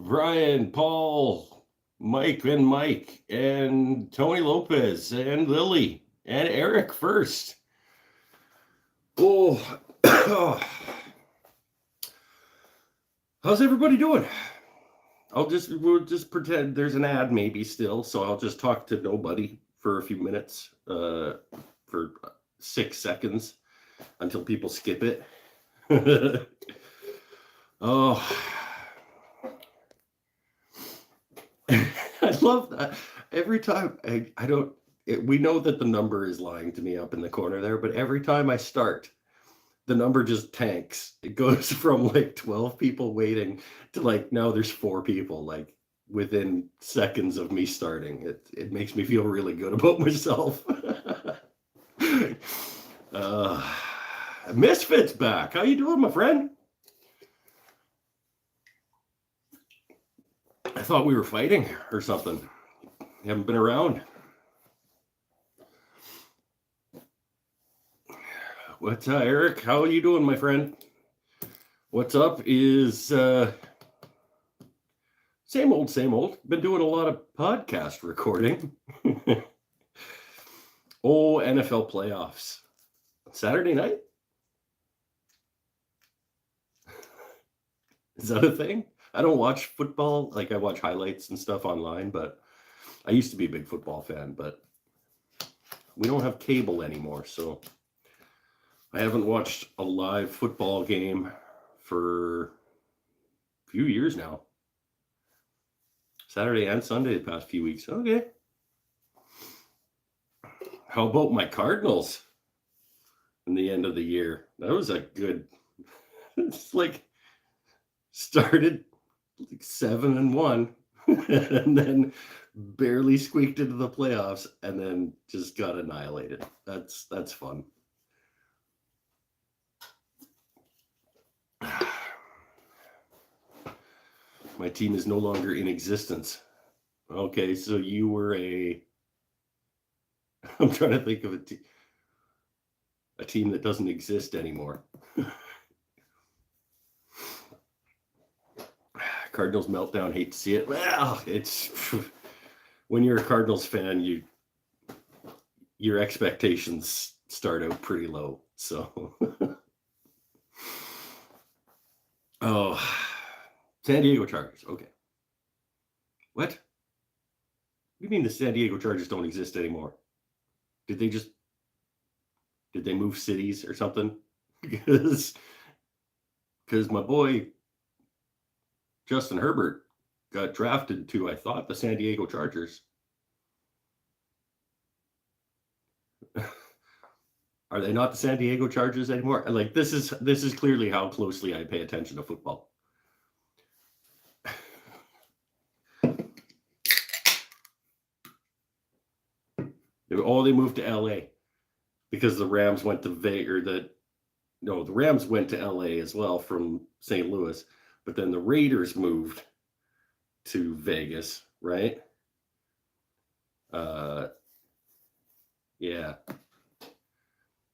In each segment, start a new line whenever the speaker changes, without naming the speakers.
Brian, Paul, Mike, and Tony Lopez, and Lily, and Eric first. Oh, how's everybody doing? We'll just pretend there's an ad maybe still, so I'll just talk to nobody for a few minutes, for 6 seconds until people skip it. Oh, I love that. Every time we know that the number is lying to me up in the corner there, but every time I start, the number just tanks. It goes from like 12 people waiting to like now there's 4 people, like within seconds of me starting. It makes me feel really good about myself. Misfit's back. How you doing, my friend? I thought we were fighting or something. You haven't been around. What's Eric? How are you doing, my friend? What's up is same old. Been doing a lot of podcast recording. Oh, NFL playoffs. Saturday night? Is that a thing? I don't watch football. Like, I watch highlights and stuff online, but I used to be a big football fan, but we don't have cable anymore, so I haven't watched a live football game for a few years now. Saturday and Sunday the past few weeks. Okay. How about my Cardinals in the end of the year? That was a good, it's like started like 7-1 and then barely squeaked into the playoffs and then just got annihilated. That's fun. My team is no longer in existence. Okay, so you were I'm trying to think of a team that doesn't exist anymore. Cardinals meltdown, hate to see it. Well, it's when you're a Cardinals fan, your expectations start out pretty low. So oh, San Diego Chargers. Okay. What? What do you mean the San Diego Chargers don't exist anymore? Did they move cities or something? Because my boy Justin Herbert got drafted to, I thought, the San Diego Chargers. Are they not the San Diego Chargers anymore? Like, this is clearly how closely I pay attention to football. They moved to LA because the Rams went to the Rams went to LA as well from St. Louis, but then the Raiders moved to Vegas, right? Yeah.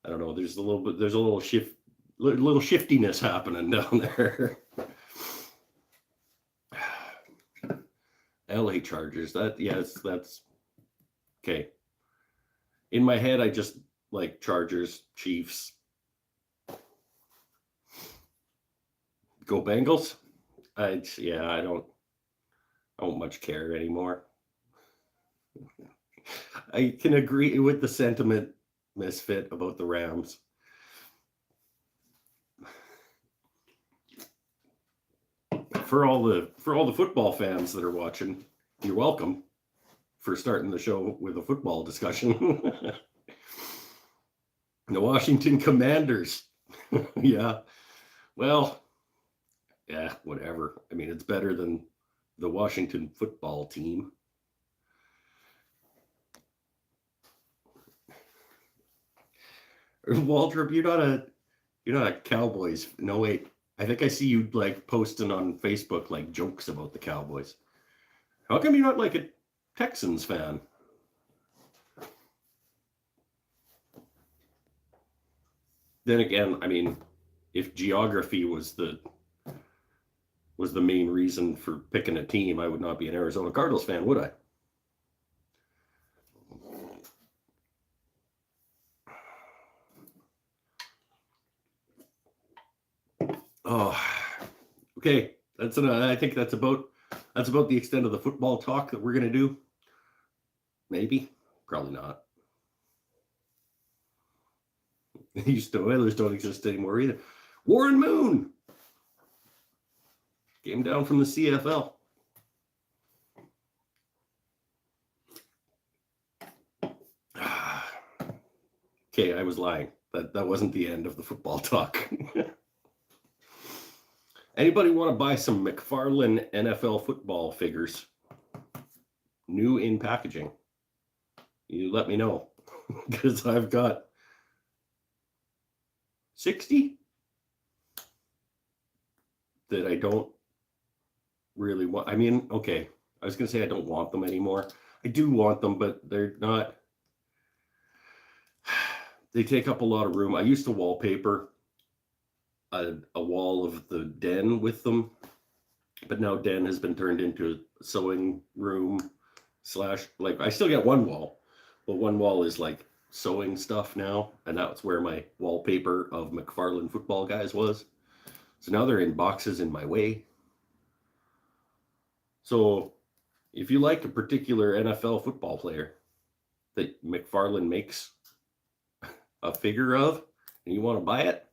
I don't know. There's a little shiftiness happening down there. LA Chargers. That's okay. In my head, I just like Chargers, Chiefs. Go Bengals. I don't much care anymore. I can agree with the sentiment, Misfit, about the Rams. For all the football fans that are watching, you're welcome for starting the show with a football discussion. The Washington Commanders. Yeah. Well, yeah, whatever. I mean, it's better than the Washington football team. Walter, you're not a Cowboys. No, wait. I think I see you like posting on Facebook like jokes about the Cowboys. How come you're not like a Texans fan? Then again, I mean, if geography was the was the main reason for picking a team, I would not be an Arizona Cardinals fan, would I? Oh, okay. I think that's about the extent of the football talk that we're going to do. Maybe, probably not. Houston Oilers don't exist anymore either. Warren Moon came down from the CFL. Okay, I was lying. That wasn't the end of the football talk. Anybody want to buy some McFarlane NFL football figures? New in packaging. You let me know. Because I've got 60 that I don't really want. I mean, okay, I was going to say I don't want them anymore. I do want them, but they're not. They take up a lot of room. I used to wallpaper a wall of the den with them, but now den has been turned into a sewing room / like I still get one wall, but one wall is like sewing stuff now, and that's where my wallpaper of McFarlane football guys was. So now they're in boxes in my way. So if you like a particular NFL football player that McFarlane makes a figure of and you want to buy it,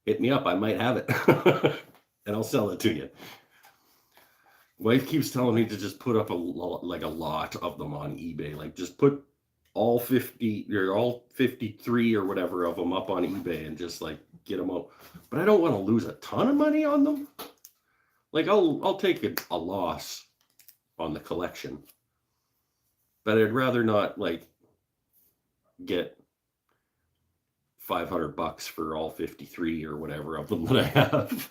hit me up. I might have it and I'll sell it to you. Wife keeps telling me to just put up a lot of them on eBay. Like just put all 50 or all 53 or whatever of them up on eBay and just like get them out. But I don't want to lose a ton of money on them. Like I'll take a loss on the collection, but I'd rather not like get $500 for all 53 or whatever of them that I have.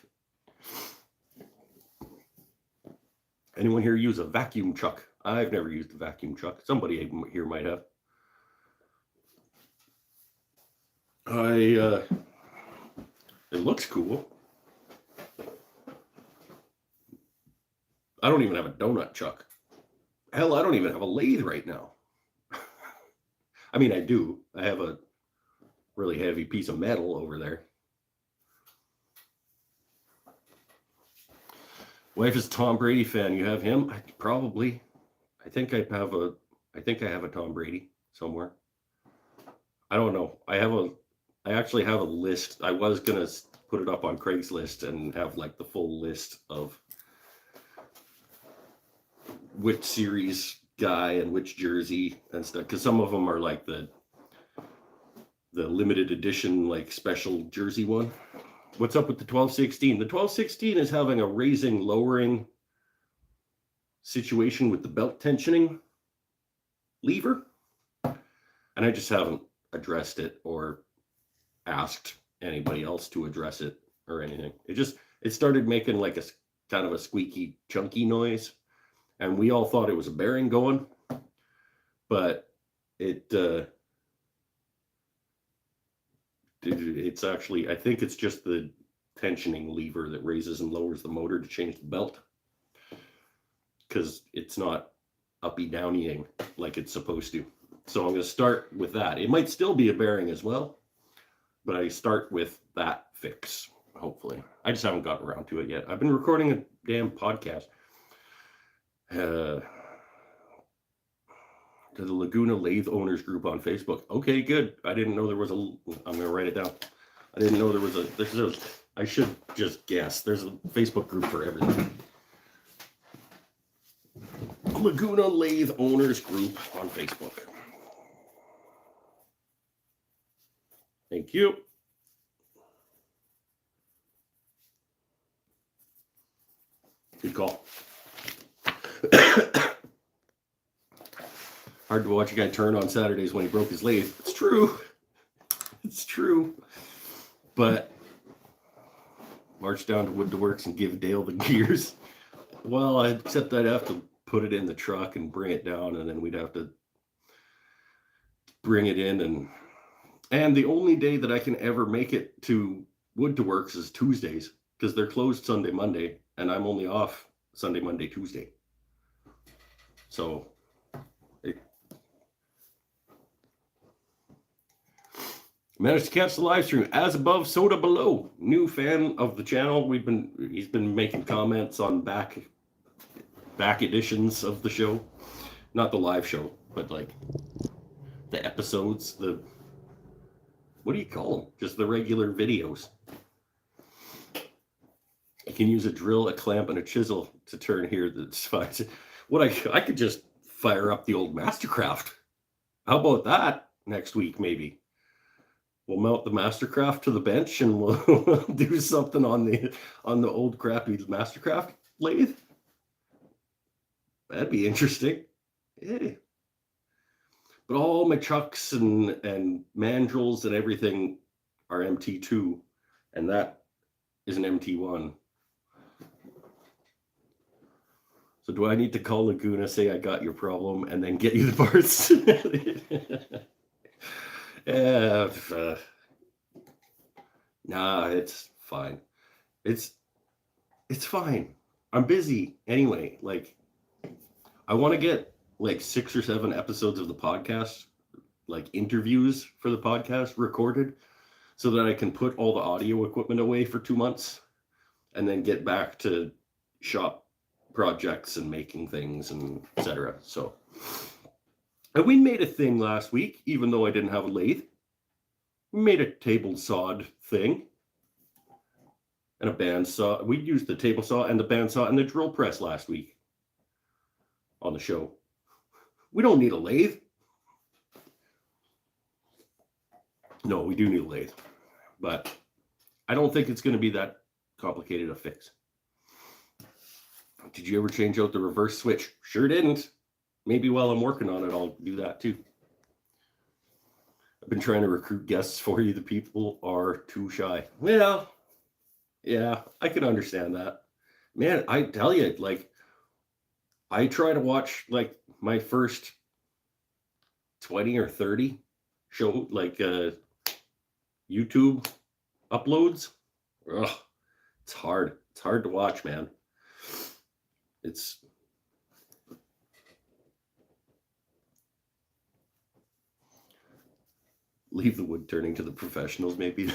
Anyone here use a vacuum chuck? I've never used a vacuum chuck. Somebody here might have. It looks cool. I don't even have a donut chuck. Hell, I don't even have a lathe right now. I mean, I do. I have a really heavy piece of metal over there. Wife is Tom Brady fan. You have him? Probably. I think I have a Tom Brady somewhere. I don't know. I actually have a list. I was gonna put it up on Craigslist and have like the full list of which series guy and which jersey and stuff, because some of them are like the limited edition like special jersey one. What's up with the 1216? The 1216 is having a raising lowering situation with the belt tensioning lever, and I just haven't addressed it or asked anybody else to address it or anything. It started making like a kind of a squeaky chunky noise, and we all thought it was a bearing going, but it's actually, I think it's just the tensioning lever that raises and lowers the motor to change the belt, because it's not uppy downying like it's supposed to. So I'm going to start with that. It might still be a bearing as well, but I start with that fix, hopefully. I just haven't gotten around to it yet. I've been recording a damn podcast. To the Laguna Lathe owners group on Facebook. Okay, good. I didn't know there was I'm going to write it down. I didn't know there was I should just guess. There's a Facebook group for everything. Laguna Lathe owners group on Facebook. Thank you. Good call. Hard to watch a guy turn on Saturdays when he broke his lathe. It's true. It's true. But march down to Woodturner and give Dale the gears. Well, except I'd have to put it in the truck and bring it down, and then we'd have to bring it in. And the only day that I can ever make it to Woodturner is Tuesdays. because they're closed Sunday, Monday, and I'm only off Sunday, Monday, Tuesday. So managed to catch the live stream. As above, soda below. New fan of the channel. He's been making comments on back editions of the show, not the live show, but like the episodes. What do you call them? Just the regular videos. You can use a drill, a clamp, and a chisel to turn here. That's fine. What I could just fire up the old Mastercraft. How about that next week? Maybe we'll mount the Mastercraft to the bench and we'll do something on the old crappy Mastercraft lathe. That'd be interesting. Yeah. But all my chucks and mandrels and everything are MT2, and that is an MT1. So do I need to call Laguna, say I got your problem, and then get you the parts? Nah, it's fine. It's fine. I'm busy anyway. Like, I want to get like 6 or 7 episodes of the podcast, like interviews for the podcast recorded, so that I can put all the audio equipment away for 2 months and then get back to shop projects and making things and etc. So, and we made a thing last week, even though I didn't have a lathe. We made a table sawed thing and a band saw. We used the table saw and the band saw and the drill press last week on the show. We don't need a lathe. No, we do need a lathe, but I don't think it's going to be that complicated to fix. Did you ever change out the reverse switch? Sure didn't. Maybe while I'm working on it, I'll do that too. I've been trying to recruit guests for you. The people are too shy. Well, yeah, I can understand that. Man, I tell you, like, I try to watch like my first 20 or 30 show, like YouTube uploads. Ugh, it's hard. It's hard to watch, man. It's leave the wood turning to the professionals, maybe.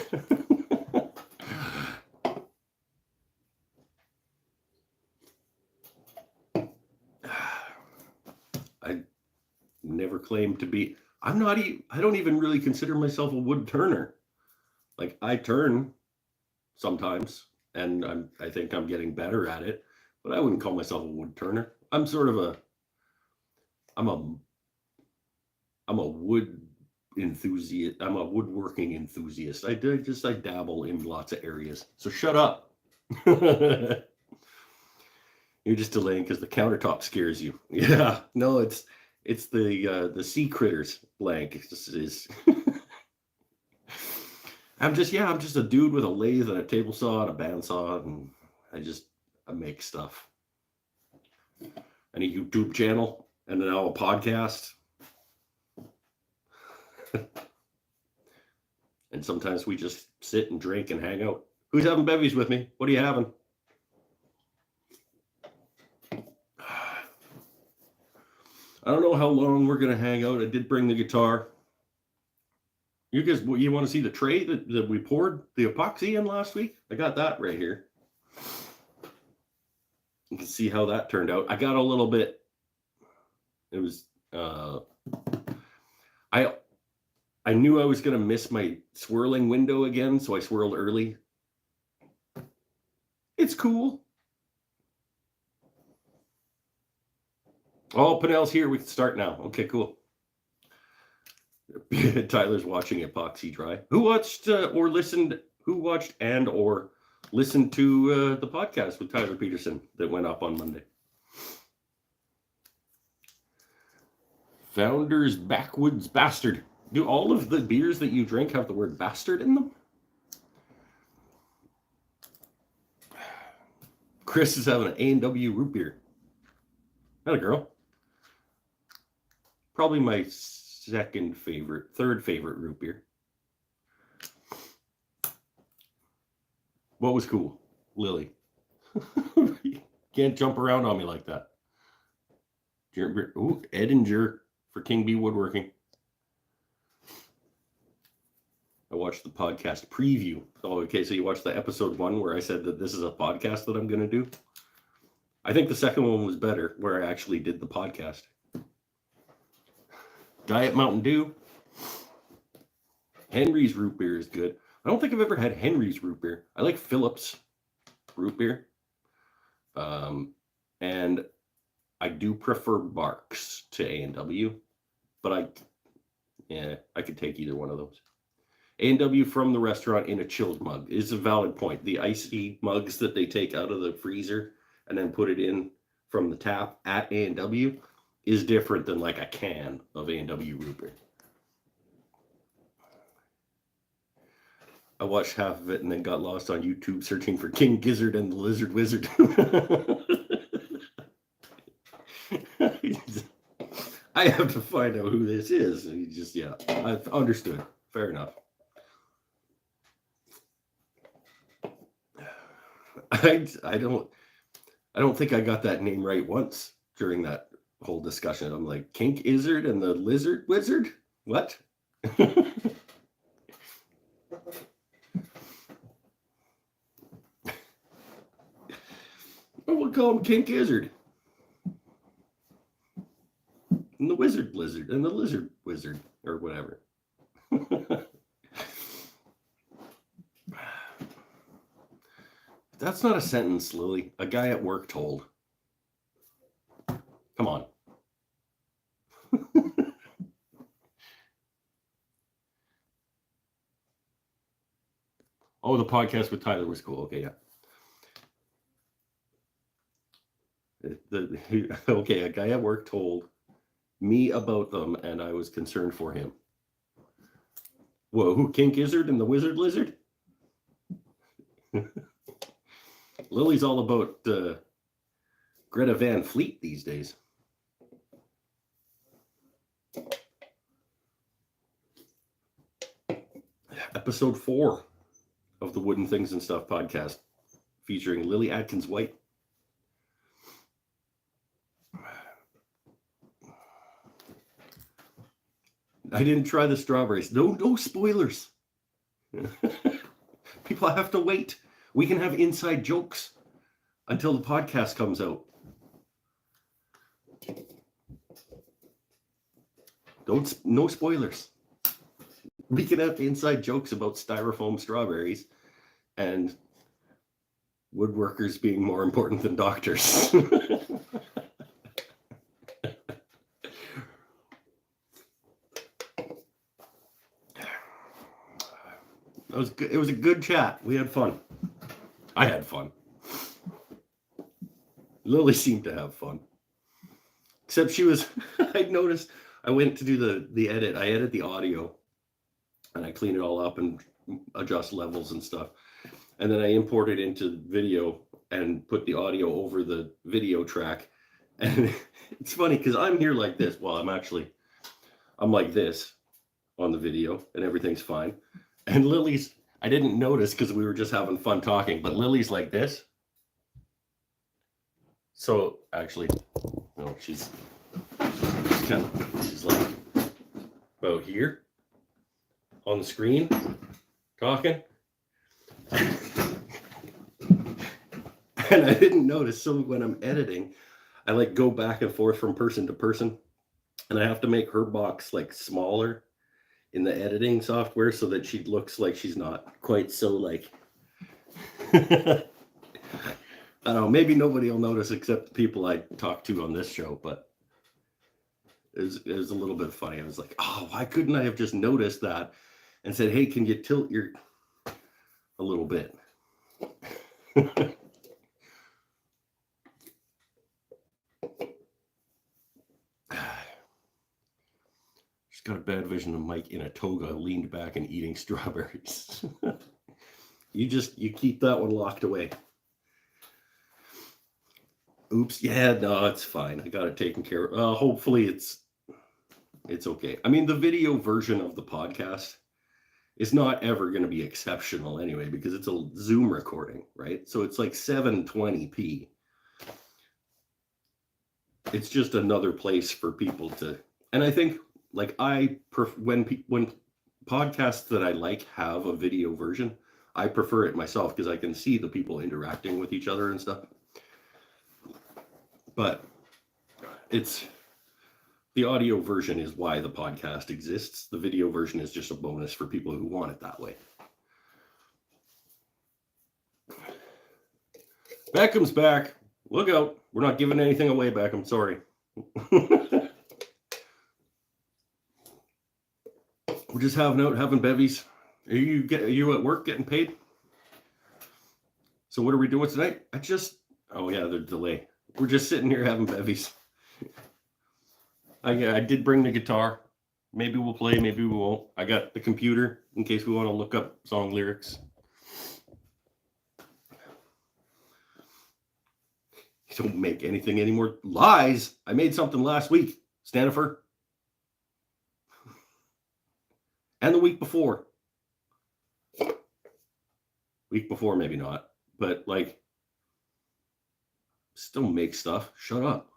I never claimed to be. I don't even really consider myself a wood turner. Like, I turn sometimes, and I think I'm getting better at it, but I wouldn't call myself a wood turner. I'm sort of I'm a wood enthusiast. I'm a woodworking enthusiast. I dabble in lots of areas. So shut up. You're just delaying because the countertop scares you. Yeah, no, it's the sea critters blank. Is I'm just a dude with a lathe and a table saw and a bandsaw, and I make stuff. And a YouTube channel, and now a podcast. And sometimes we just sit and drink and hang out. Who's having Bevvies with me? What are you having? I don't know how long we're going to hang out. I did bring the guitar. You guys, you want to see the tray that we poured the epoxy in last week? I got that right here. You can see how that turned out. I got a little bit. It was, I knew I was going to miss my swirling window again, so I swirled early. It's cool. Oh, Pinnell's here. We can start now. Okay, cool. Tyler's watching Epoxy Tray. Who watched or listened to the podcast with Tyler Peterson that went up on Monday? Founder's Backwoods Bastard. Do all of the beers that you drink have the word bastard in them? Chris is having an A&W root beer. Not a girl. Probably my third favorite root beer. What was cool? Lily. You can't jump around on me like that. Ooh, Edinger for King B Woodworking. I watched the podcast preview. Oh, okay, so you watched the episode 1 where I said that this is a podcast that I'm going to do? I think the second one was better, where I actually did the podcast. Diet Mountain Dew. Henry's root beer is good. I don't think I've ever had Henry's root beer. I like Phillips root beer. And I do prefer Barks to A&W, but I could take either one of those. A&W from the restaurant in a chilled mug is a valid point. The icy mugs that they take out of the freezer and then put it in from the tap at A&W is different than like a can of A&W root beer. I watched half of it and then got lost on YouTube searching for King Gizzard and the Lizard Wizard. I have to find out who this is. And I've understood. Fair enough. I don't think I got that name right once during that whole discussion. I'm like, King Gizzard and the Lizard Wizard? What? We'll call him King Gizzard. And the Wizard Blizzard and the Lizard Wizard or whatever. That's not a sentence, Lily. A guy at work told. Come on. Oh, the podcast with Tyler was cool. Okay, yeah. Okay, a guy at work told me about them, and I was concerned for him. Whoa, who? King Gizzard and the Wizard Lizard? Lily's all about Greta Van Fleet these days. Episode 4 of the Wooden Things and Stuff podcast featuring Lily Atkins White. I didn't try the strawberries. No spoilers. People have to wait. We can have inside jokes until the podcast comes out. No spoilers. We can have inside jokes about styrofoam strawberries and woodworkers being more important than doctors. It was good. It was a good chat. We had fun. I had fun. Lily seemed to have fun. Except she was, I noticed, I went to do the edit. I edit the audio and I clean it all up and adjust levels and stuff. And then I import it into video and put the audio over the video track. And it's funny because I'm here like this. Well, I'm like this on the video and everything's fine. And Lily's, I didn't notice because we were just having fun talking, but Lily's like this. So actually, no, she's like about here on the screen talking. And I didn't notice. So when I'm editing, I like go back and forth from person to person. And I have to make her box like smaller in the editing software so that she looks like she's not quite so like, I don't know, maybe nobody will notice except the people I talk to on this show, but it was a little bit funny. I was like, oh, why couldn't I have just noticed that and said, hey, can you tilt your a little bit? Got a bad vision of Mike in a toga leaned back and eating strawberries. you keep that one locked away. Oops. Yeah, no, it's fine. I got it taken care of. Hopefully it's okay. I mean, the video version of the podcast is not ever going to be exceptional anyway, because it's a Zoom recording, right? So it's like 720p. It's just another place for people to, and I think like when podcasts that I like have a video version, I prefer it myself because I can see the people interacting with each other and stuff. But the audio version is why the podcast exists. The video version is just a bonus for people who want it that way. Beckham's back. Look out. We're not giving anything away, Beckham. Sorry. We're just having Bevvies. Are you at work getting paid? So what are we doing tonight? Oh yeah, the delay. We're just sitting here having Bevvies. I did bring the guitar. Maybe we'll play, maybe we won't. I got the computer in case we want to look up song lyrics. You don't make anything anymore. Lies. I made something last week, Stanifer. And the week before. Week before, maybe not. But like, still make stuff. Shut up.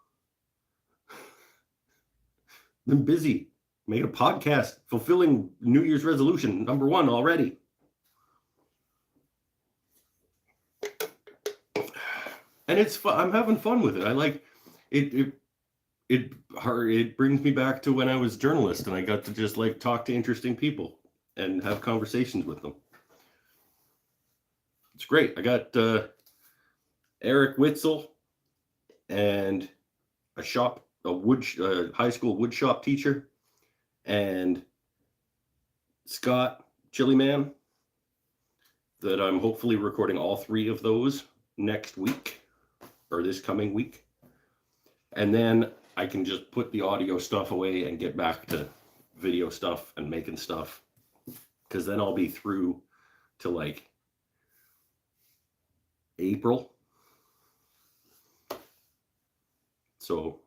Been busy. Made a podcast. Fulfilling New Year's resolution number 1 already. And it's fun. I'm having fun with it. I like it. It brings me back to when I was a journalist and I got to just like talk to interesting people and have conversations with them. It's great. I got Eric Witzel and a high school wood shop teacher, and Scott Chiliman, that I'm hopefully recording all 3 of those next week or this coming week. And then I can just put the audio stuff away and get back to video stuff and making stuff, because then I'll be through to like April. So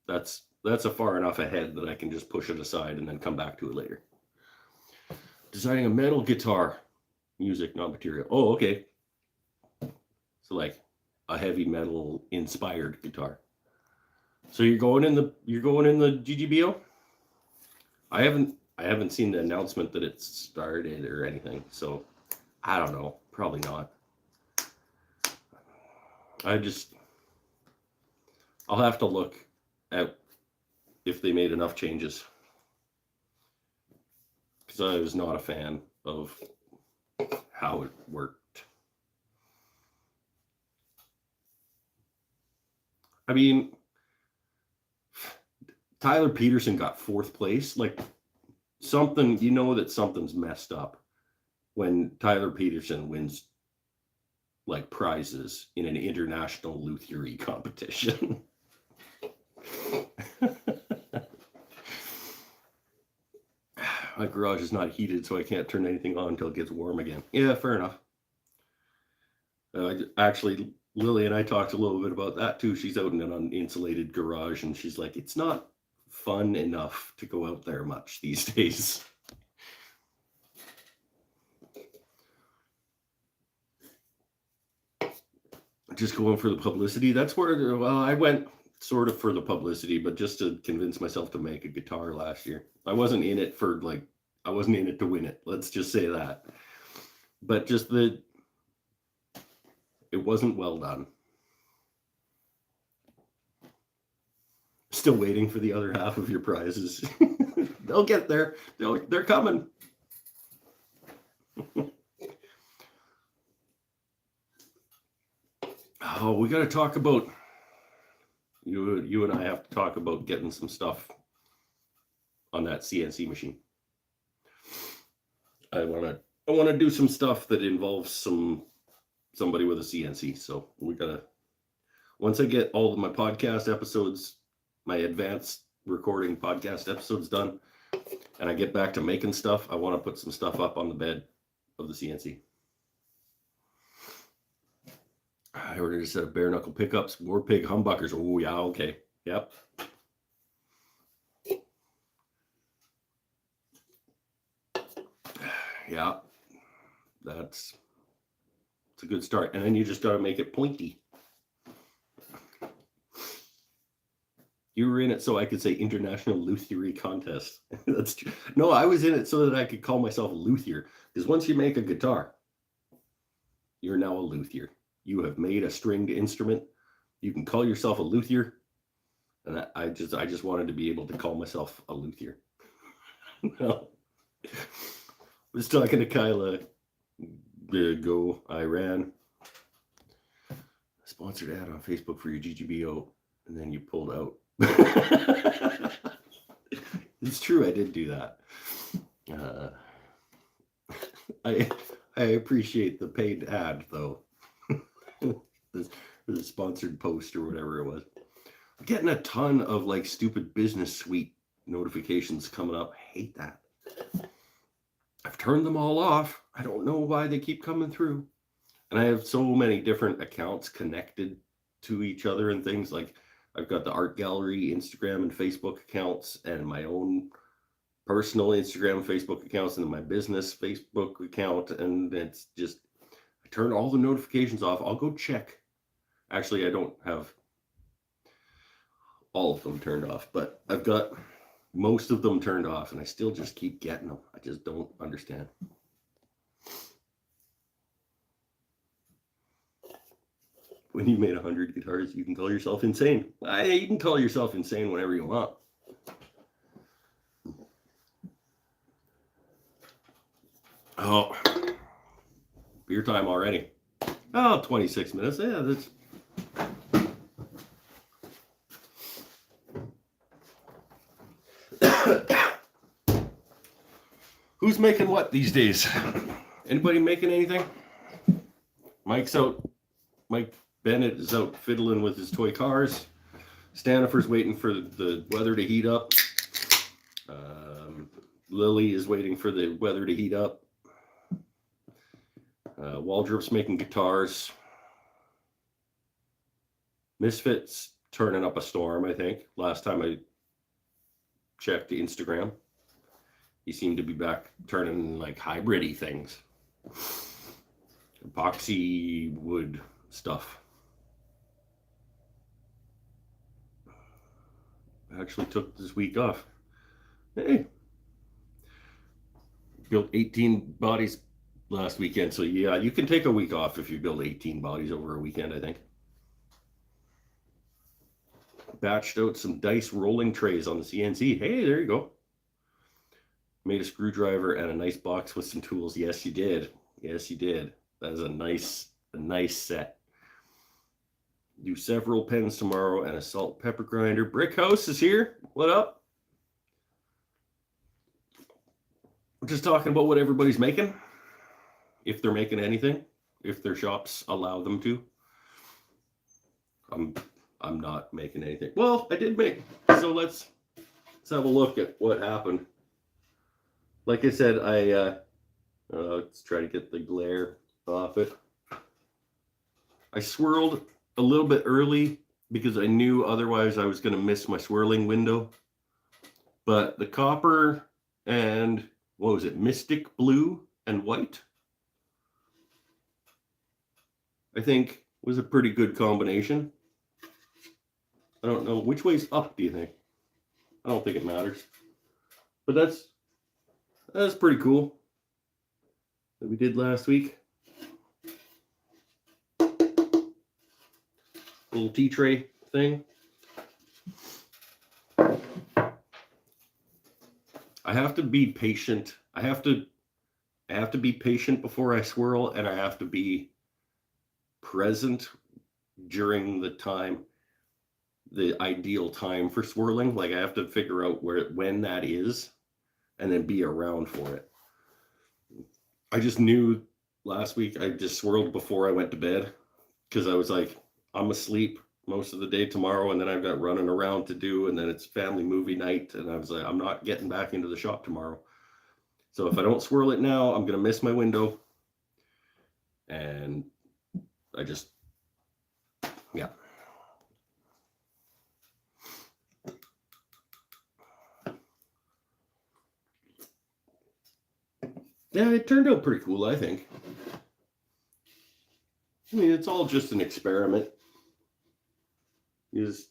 that's a far enough ahead that I can just push it aside and then come back to it later. Designing a metal guitar. Music, not material. Oh, okay. So like a heavy metal inspired guitar. So you're going in the GGBO? I haven't seen the announcement that it's started or anything. So I don't know. Probably not. I'll have to look at if they made enough changes, because I was not a fan of how it worked. I mean, Tyler Peterson got 4th place. Like something, you know that something's messed up when Tyler Peterson wins like prizes in an international luthiery competition. My garage is not heated, so I can't turn anything on until it gets warm again. Yeah, fair enough. Actually, Lily and I talked a little bit about that too. She's out in an uninsulated garage, and she's like, it's not fun enough to go out there much these days. Just going for the publicity. That's where, well, I went sort of for the publicity, but just to convince myself to make a guitar last year. I wasn't in it to win it. Let's just say that. But just it wasn't well done. Still waiting for the other half of your prizes. They'll get there. They're coming. Oh, we got to talk about, you and I have to talk about getting some stuff on that CNC machine. I want to do some stuff that involves somebody with a CNC. So we got to, once I get all of my podcast episodes, my advanced recording podcast episodes done, and I get back to making stuff, I want to put some stuff up on the bed of the CNC. I ordered a set of bare knuckle pickups, War Pig humbuckers. Oh yeah, okay. Yep. Yeah, it's a good start. And then you just got to make it pointy. You were in it so I could say International Luthiery Contest. That's true. No, I was in it so that I could call myself a luthier. Because once you make a guitar, you're now a luthier. You have made a stringed instrument. You can call yourself a luthier. And I just wanted to be able to call myself a luthier. No. I was talking to Kyla. I ran a sponsored ad on Facebook for your GGBO, and then you pulled out. It's true, I did do that. I appreciate the paid ad though. the sponsored post or whatever it was. I'm getting a ton of like stupid business suite notifications coming up. I hate that. I've turned them all off. I don't know why they keep coming through. And I have so many different accounts connected to each other and things. Like I've got the art gallery, Instagram and Facebook accounts, and my own personal Instagram and Facebook accounts, and my business Facebook account. And it's just, I turn all the notifications off. I'll go check. Actually, I don't have all of them turned off, but I've got most of them turned off, and I still just keep getting them. I just don't understand. When you made 100 guitars, you can call yourself insane. You can call yourself insane whenever you want. Oh, beer time already. Oh, 26 minutes. Yeah, that's... Who's making what these days? Anybody making anything? Mike's out. Mike Bennett is out fiddling with his toy cars. Stanifer's waiting for the weather to heat up. Lily is waiting for the weather to heat up. Waldrop's making guitars. Misfit's turning up a storm, I think. Last time I checked the Instagram, he seemed to be back turning like hybrid-y things. Epoxy wood stuff. I actually took this week off. Hey. Built 18 bodies last weekend. So yeah, you can take a week off if you build 18 bodies over a weekend, I think. Batched out some dice rolling trays on the CNC. Hey, there you go. Made a screwdriver and a nice box with some tools. Yes, you did. Yes, you did. That is a nice set. Do several pens tomorrow and a salt pepper grinder. Brick House is here. What up? We're just talking about what everybody's making. If they're making anything. If their shops allow them to. I'm not making anything. Well, I did make. So let's have a look at what happened. Like I said, let's try to get the glare off it. I swirled a little bit early because I knew otherwise I was going to miss my swirling window. But the copper and, what was it, Mystic Blue and white, I think was a pretty good combination. I don't know. Which way's up, do you think? I don't think it matters. But that's pretty cool that we did last week. Little tea tray thing. I have to be patient. I have to be patient before I swirl, and I have to be present during the time, the ideal time for swirling. Like I have to figure out when that is, and then be around for it. I just knew last week I just swirled before I went to bed because I was like, I'm asleep most of the day tomorrow, and then I've got running around to do, and then it's family movie night, and I was like, I'm not getting back into the shop tomorrow. So if I don't swirl it now, I'm going to miss my window. And I just, yeah. Yeah, it turned out pretty cool, I think. I mean, it's all just an experiment. It's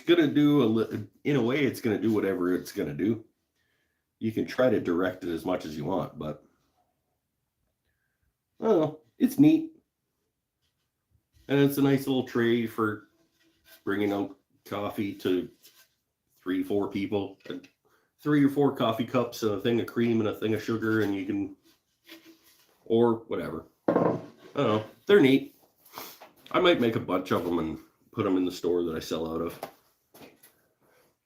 going to do, in a way, it's going to do whatever it's going to do. You can try to direct it as much as you want, but I don't know. It's neat. And it's a nice little tray for bringing out coffee to 3-4 people. 3 or 4 coffee cups and a thing of cream and a thing of sugar, and you can, or whatever. I don't know. They're neat. I might make a bunch of them and put them in the store that I sell out of,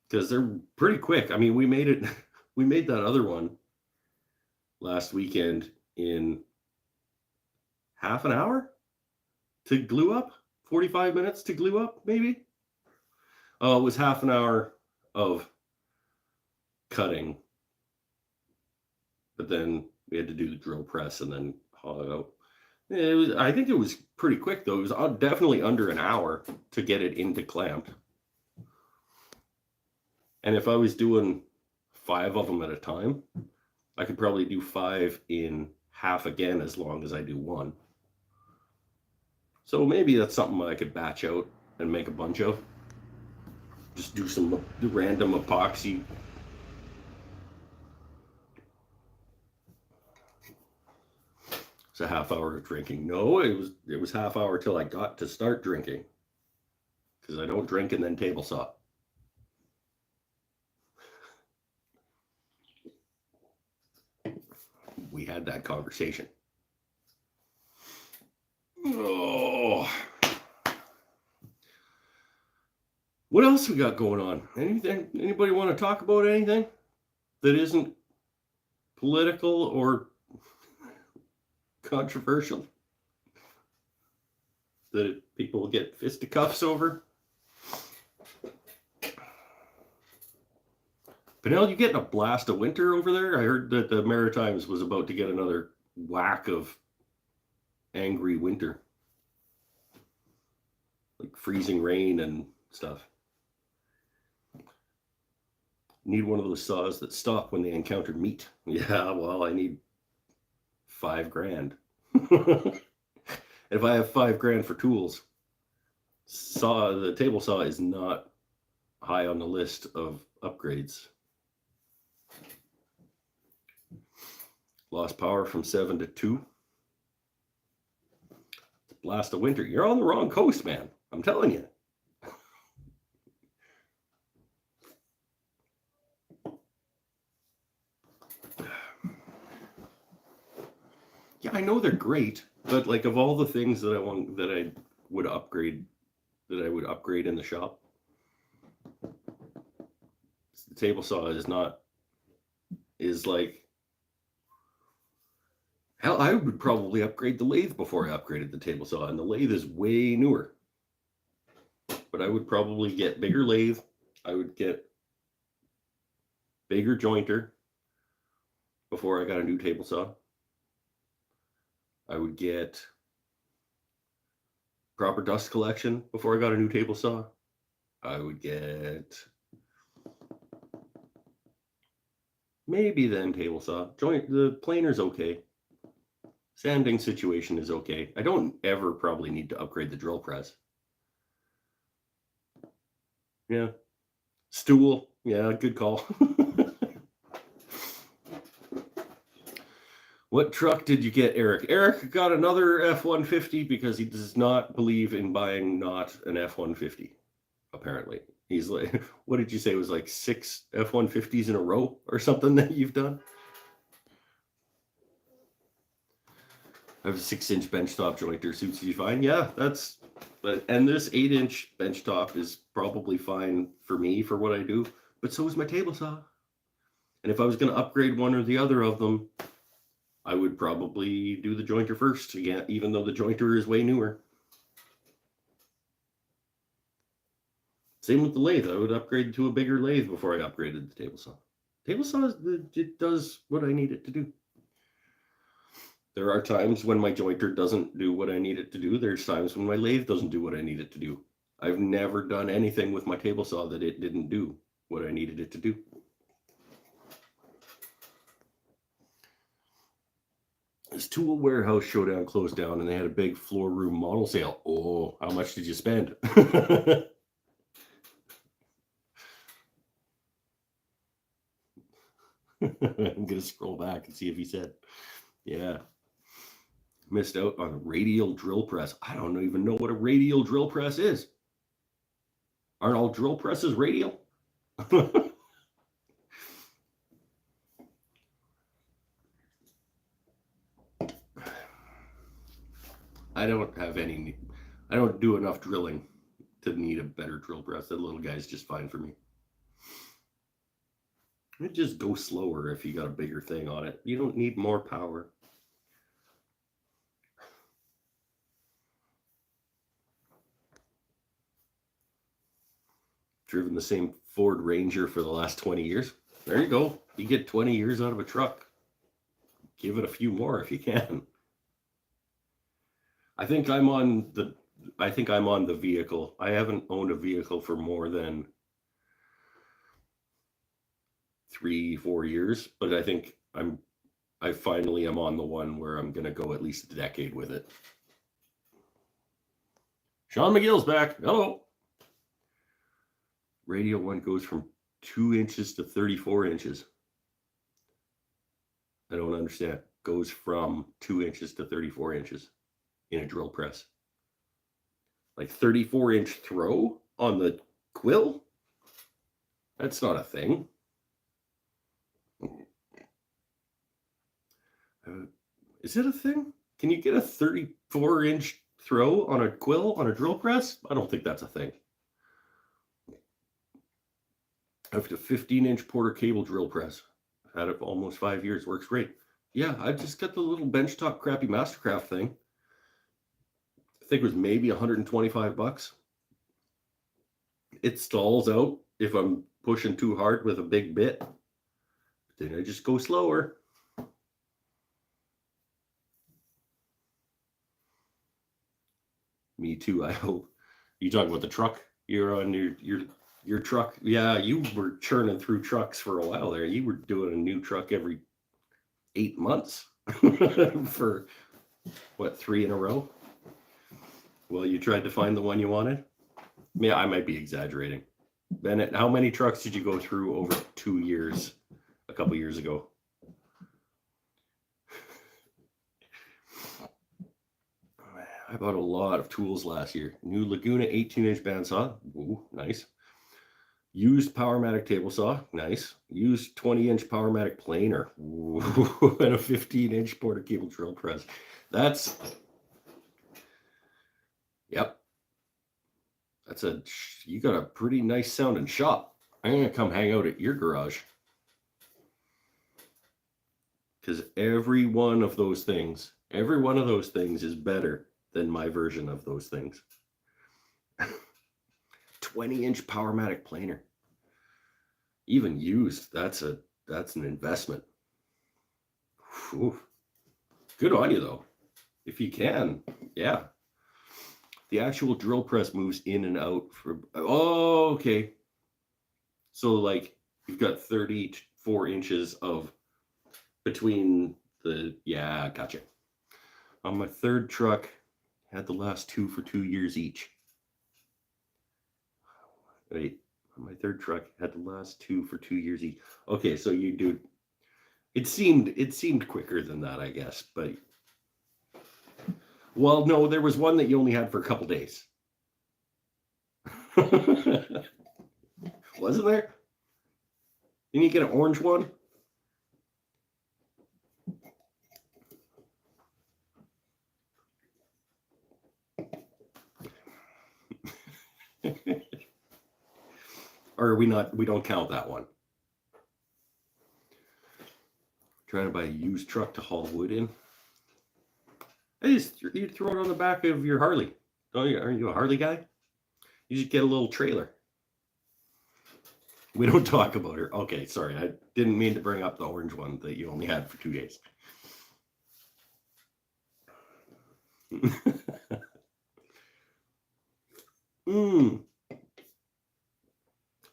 because they're pretty quick. I mean, we made that other one last weekend in half an hour to glue up, 45 minutes to glue up, maybe. Oh, it was half an hour of cutting, but then we had to do the drill press and then haul it out. I think it was pretty quick though. It was definitely under an hour to get it into clamped. And if I was doing 5 of them at a time, I could probably do 5 in half again as long as I do 1. So maybe that's something I could batch out and make a bunch of. Just do some random epoxy. It's a half hour of drinking. No, it was half hour till I got to start drinking, because I don't drink and then table saw. We had that conversation. Oh, what else we got going on? Anything? Anybody want to talk about anything that isn't political or controversial that people get fisticuffs over? Penel, you getting a blast of winter over there? I heard that the Maritimes was about to get another whack of angry winter, like freezing rain and stuff. Need one of those saws that stop when they encounter meat. Yeah, well, I need $5,000. If I have $5,000 for tools, the table saw is not high on the list of upgrades. Lost power from 7 to 2. It's a blast of winter. You're on the wrong coast, man. I'm telling you. Yeah, I know they're great, but like, of all the things that I would upgrade in the shop, the table saw is like, hell, I would probably upgrade the lathe before I upgraded the table saw, and the lathe is way newer. But I would probably get bigger lathe. I would get bigger jointer before I got a new table saw. I would get proper dust collection before I got a new table saw. I would get maybe then table saw. The planer's okay. Sanding situation is okay. I don't ever probably need to upgrade the drill press. Yeah. Stool. Yeah, good call. What truck did you get, Eric? Eric got another F-150 because he does not believe in buying not an F-150, apparently. He's like, what did you say? It was like 6 F-150s in a row or something that you've done? I have a 6-inch benchtop jointer, suits you fine. Yeah, and this 8-inch benchtop is probably fine for me for what I do, but so is my table saw. And if I was going to upgrade one or the other of them, I would probably do the jointer first, again, even though the jointer is way newer. Same with the lathe. I would upgrade to a bigger lathe before I upgraded the table saw. Table saw, it does what I need it to do. There are times when my jointer doesn't do what I need it to do. There's times when my lathe doesn't do what I need it to do. I've never done anything with my table saw that it didn't do what I needed it to do. This Tool Warehouse Showdown closed down and they had a big floor room model sale. Oh, how much did you spend? I'm going to scroll back and see if he said, yeah. Missed out on a radial drill press. I don't even know what a radial drill press is. Aren't all drill presses radial? I don't do enough drilling to need a better drill press. That little guy's just fine for me. It just go slower if you got a bigger thing on it. You don't need more power. Driven the same Ford Ranger for the last 20 years. There you go. You get 20 years out of a truck. Give it a few more if you can. I think I'm on the vehicle. I haven't owned a vehicle for more than 3-4 years, but I think I finally am on the one where I'm going to go at least a decade with it. Sean McGill's back. Hello. Radial one goes from 2 inches to 34 inches. I don't understand. Goes from 2 inches to 34 inches in a drill press. Like 34-inch throw on the quill? That's not a thing. Is it a thing? Can you get a 34-inch throw on a quill on a drill press? I don't think that's a thing. After 15-inch Porter cable drill press. Had it for almost 5 years. Works great. Yeah, I just got the little benchtop crappy Mastercraft thing. I think it was maybe $125. It stalls out if I'm pushing too hard with a big bit. But then I just go slower. Me too, I hope. You talking about the truck? You're on your truck. Yeah, you were churning through trucks for a while there. You were doing a new truck every 8 months for what, 3 in a row? Well, you tried to find the one you wanted? Yeah, I might be exaggerating. Bennett, how many trucks did you go through over 2 years, a couple years ago? I bought a lot of tools last year. New Laguna 18-inch bandsaw. Ooh, nice. Used Powermatic table saw. Nice. Used 20-inch Powermatic planer. Ooh, and a 15-inch Porter cable drill press. That's... Yep. You got a pretty nice sounding shop. I'm going to come hang out at your garage. Because every one of those things is better than my version of those things. 20-inch Powermatic planer. Even used, that's an investment. Whew. Good on you though. If you can, yeah. The actual drill press moves in and out for, oh, okay. So like you've got 34 inches of between the, yeah, gotcha. On my third truck, had the last 2 for 2 years each. Wait, on my third truck, had the last 2 for 2 years each. Okay, so you do, it seemed quicker than that, I guess, but, well, no, there was one that you only had for a couple days. Wasn't there? Didn't you get an orange one? Or we don't count that one. Trying to buy a used truck to haul wood in. Hey, you throw it on the back of your Harley. Aren't you a Harley guy? You just get a little trailer. We don't talk about her. Okay, sorry. I didn't mean to bring up the orange one that you only had for 2 days.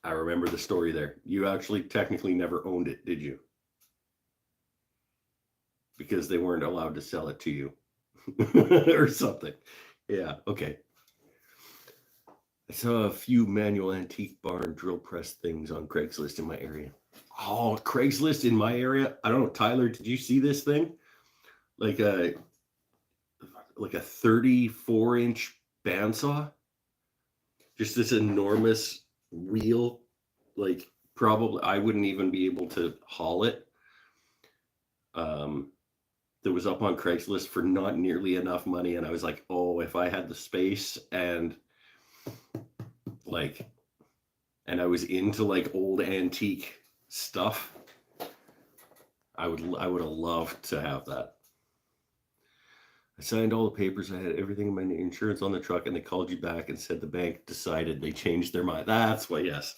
I remember the story there. You actually technically never owned it, did you? Because they weren't allowed to sell it to you or something. Yeah, okay. I saw a few manual antique barn drill press things on Craigslist in my area. Oh, Craigslist in my area? I don't know, Tyler, did you see this thing? Like a 34-inch bandsaw? Just this enormous wheel. Like, probably I wouldn't even be able to haul it. That was up on Craigslist for not nearly enough money, and I was like, oh, if I had the space and I was into like old antique stuff, I would have loved to have that. I signed all the papers. I had everything in my insurance on the truck, and they called you back and said the bank decided they changed their mind. That's why, yes.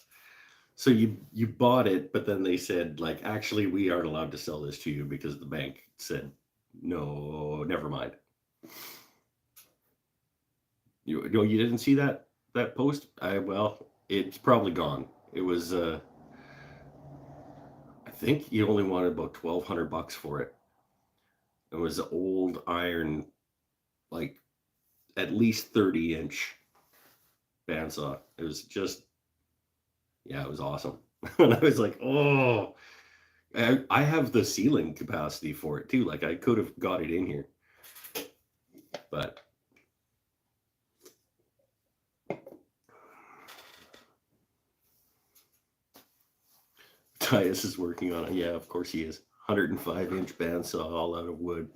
So you bought it, but then they said, like, actually, we aren't allowed to sell this to you because the bank said, no, never mind. You didn't see that post? Well, it's probably gone. It was, I think you only wanted about $1,200 for it. It was an old iron, like at least 30-inch bandsaw. It was just, yeah, it was awesome. And I was like, oh, I have the ceiling capacity for it too. Like I could have got it in here, but Tyus is working on it. Yeah, of course he is. 105-inch bandsaw all out of wood.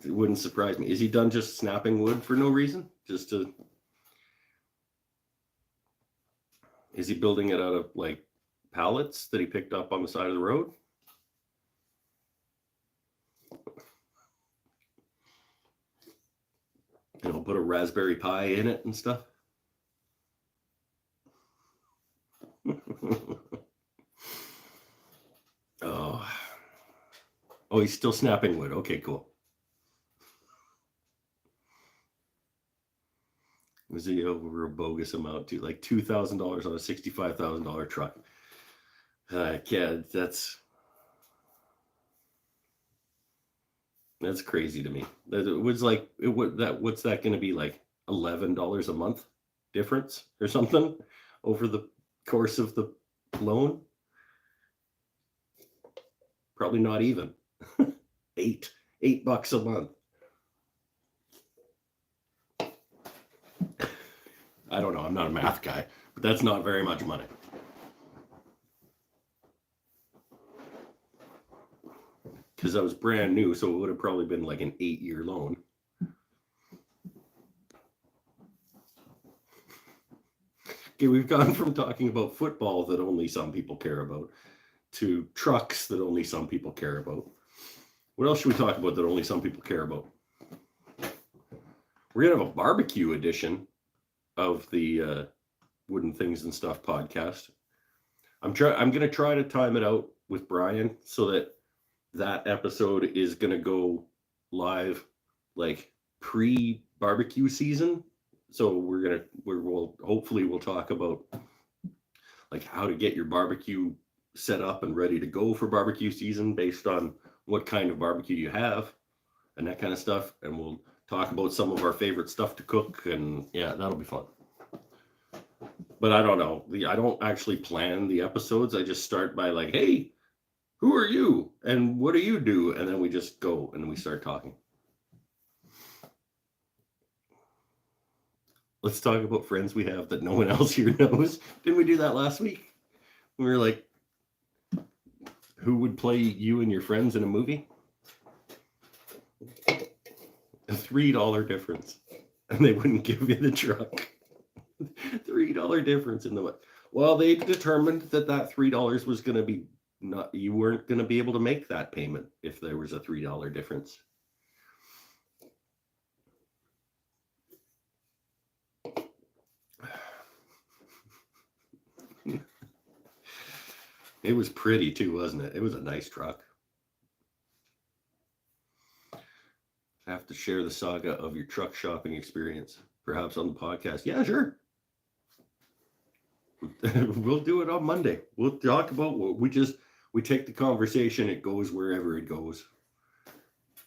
It wouldn't surprise me. Is he done just snapping wood for no reason? Is he building it out of like pallets that he picked up on the side of the road? And he'll put a Raspberry Pi in it and stuff. Oh, he's still snapping wood. Okay, cool. Was he over a bogus amount too? Like $2,000 on a $65,000 truck. Yeah, that's crazy to me. It was like, what's that going to be, like $11 a month difference or something over the course of the loan? Probably not even. $8 a month. I don't know. I'm not a math guy, but that's not very much money. Because I was brand new, so it would have probably been like an 8-year loan. Okay, we've gone from talking about football that only some people care about to trucks that only some people care about. What else should we talk about that only some people care about? We're going to have a barbecue edition of the Wooden Things and Stuff podcast. I'm going to try to time it out with Brian so that episode is going to go live like pre-barbecue season. So we'll talk about like how to get your barbecue set up and ready to go for barbecue season based on what kind of barbecue you have and that kind of stuff. And we'll talk about some of our favorite stuff to cook, and yeah, that'll be fun. But I don't know. I don't actually plan the episodes. I just start by like, hey, who are you? And what do you do? And then we just go and we start talking. Let's talk about friends we have that no one else here knows. Didn't we do that last week? We were like, who would play you and your friends in a movie? A $3 difference. And they wouldn't give you the truck. $3 difference in the... Well, they determined that $3 was going to be you weren't going to be able to make that payment if there was a $3 difference. It was pretty too, wasn't it? It was a nice truck. Have to share the saga of your truck shopping experience, perhaps on the podcast. Yeah, sure. We'll do it on Monday. We'll talk about what we take the conversation. It goes wherever it goes.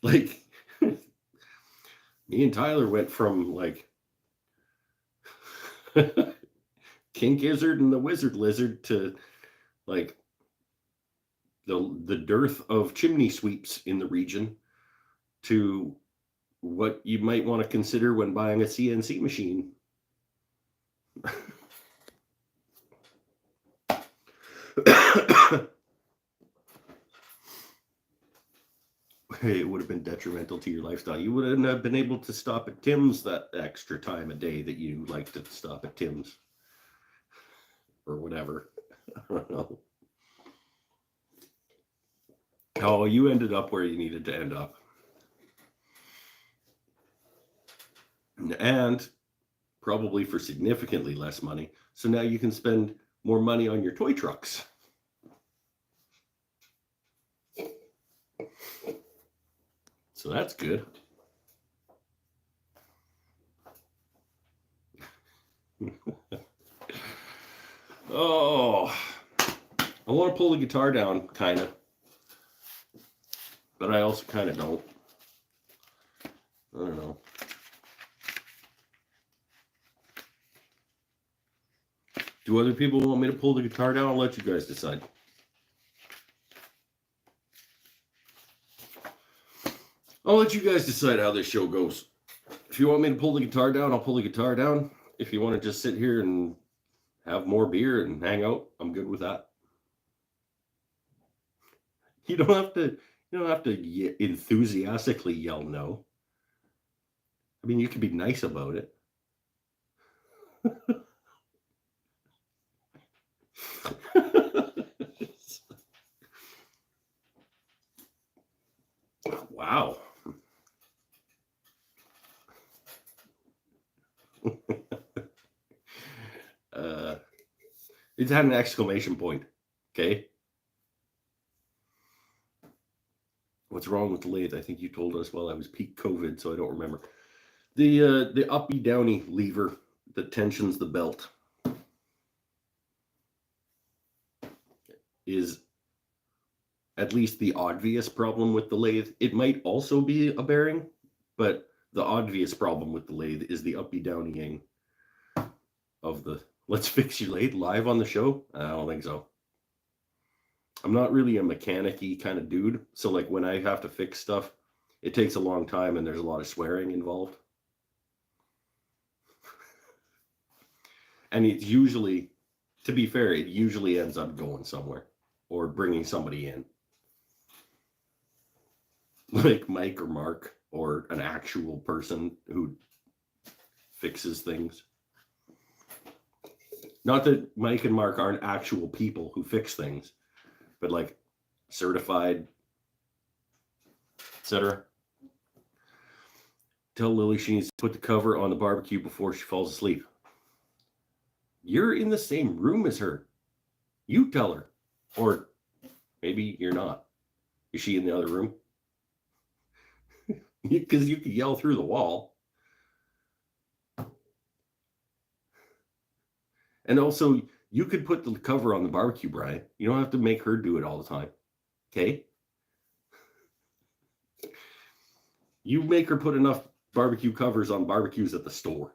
Like me and Tyler went from like King Gizzard and the Wizard Lizard to like the dearth of chimney sweeps in the region to what you might want to consider when buying a CNC machine. It would have been detrimental to your lifestyle. You wouldn't have been able to stop at Tim's that extra time a day that you like to stop at Tim's or whatever. I don't know. Oh, you ended up where you needed to end up. And probably for significantly less money. So now you can spend more money on your toy trucks. So that's good. Oh, I want to pull the guitar down, kind of. But I also kind of don't. I don't know. Do other people want me to pull the guitar down? I'll let you guys decide. I'll let you guys decide how this show goes. If you want me to pull the guitar down, I'll pull the guitar down. If you want to just sit here and have more beer and hang out, I'm good with that. You don't have to enthusiastically yell no. I mean, you can be nice about it. Wow. It had an exclamation point. Okay. What's wrong with the lathe? I think you told us while I was peak COVID, so I don't remember. The Uppy downy lever that tensions the belt is at least the obvious problem with the lathe. It might also be a bearing, but the obvious problem with the lathe is the Uppy downying of the Let's Fix Your Lathe live on the show. I don't think so. I'm not really a mechanic-y kind of dude. So like when I have to fix stuff, it takes a long time and there's a lot of swearing involved. And it's usually, to be fair, it usually ends up going somewhere or bringing somebody in. Like Mike or Mark or an actual person who fixes things. Not that Mike and Mark aren't actual people who fix things, but like certified, etc. Tell Lily she needs to put the cover on the barbecue before she falls asleep. You're in the same room as her. You tell her. Or maybe you're not. Is she in the other room? Because you could yell through the wall. And also, you could put the cover on the barbecue, Brian. You don't have to make her do it all the time. Okay? You make her put enough barbecue covers on barbecues at the store.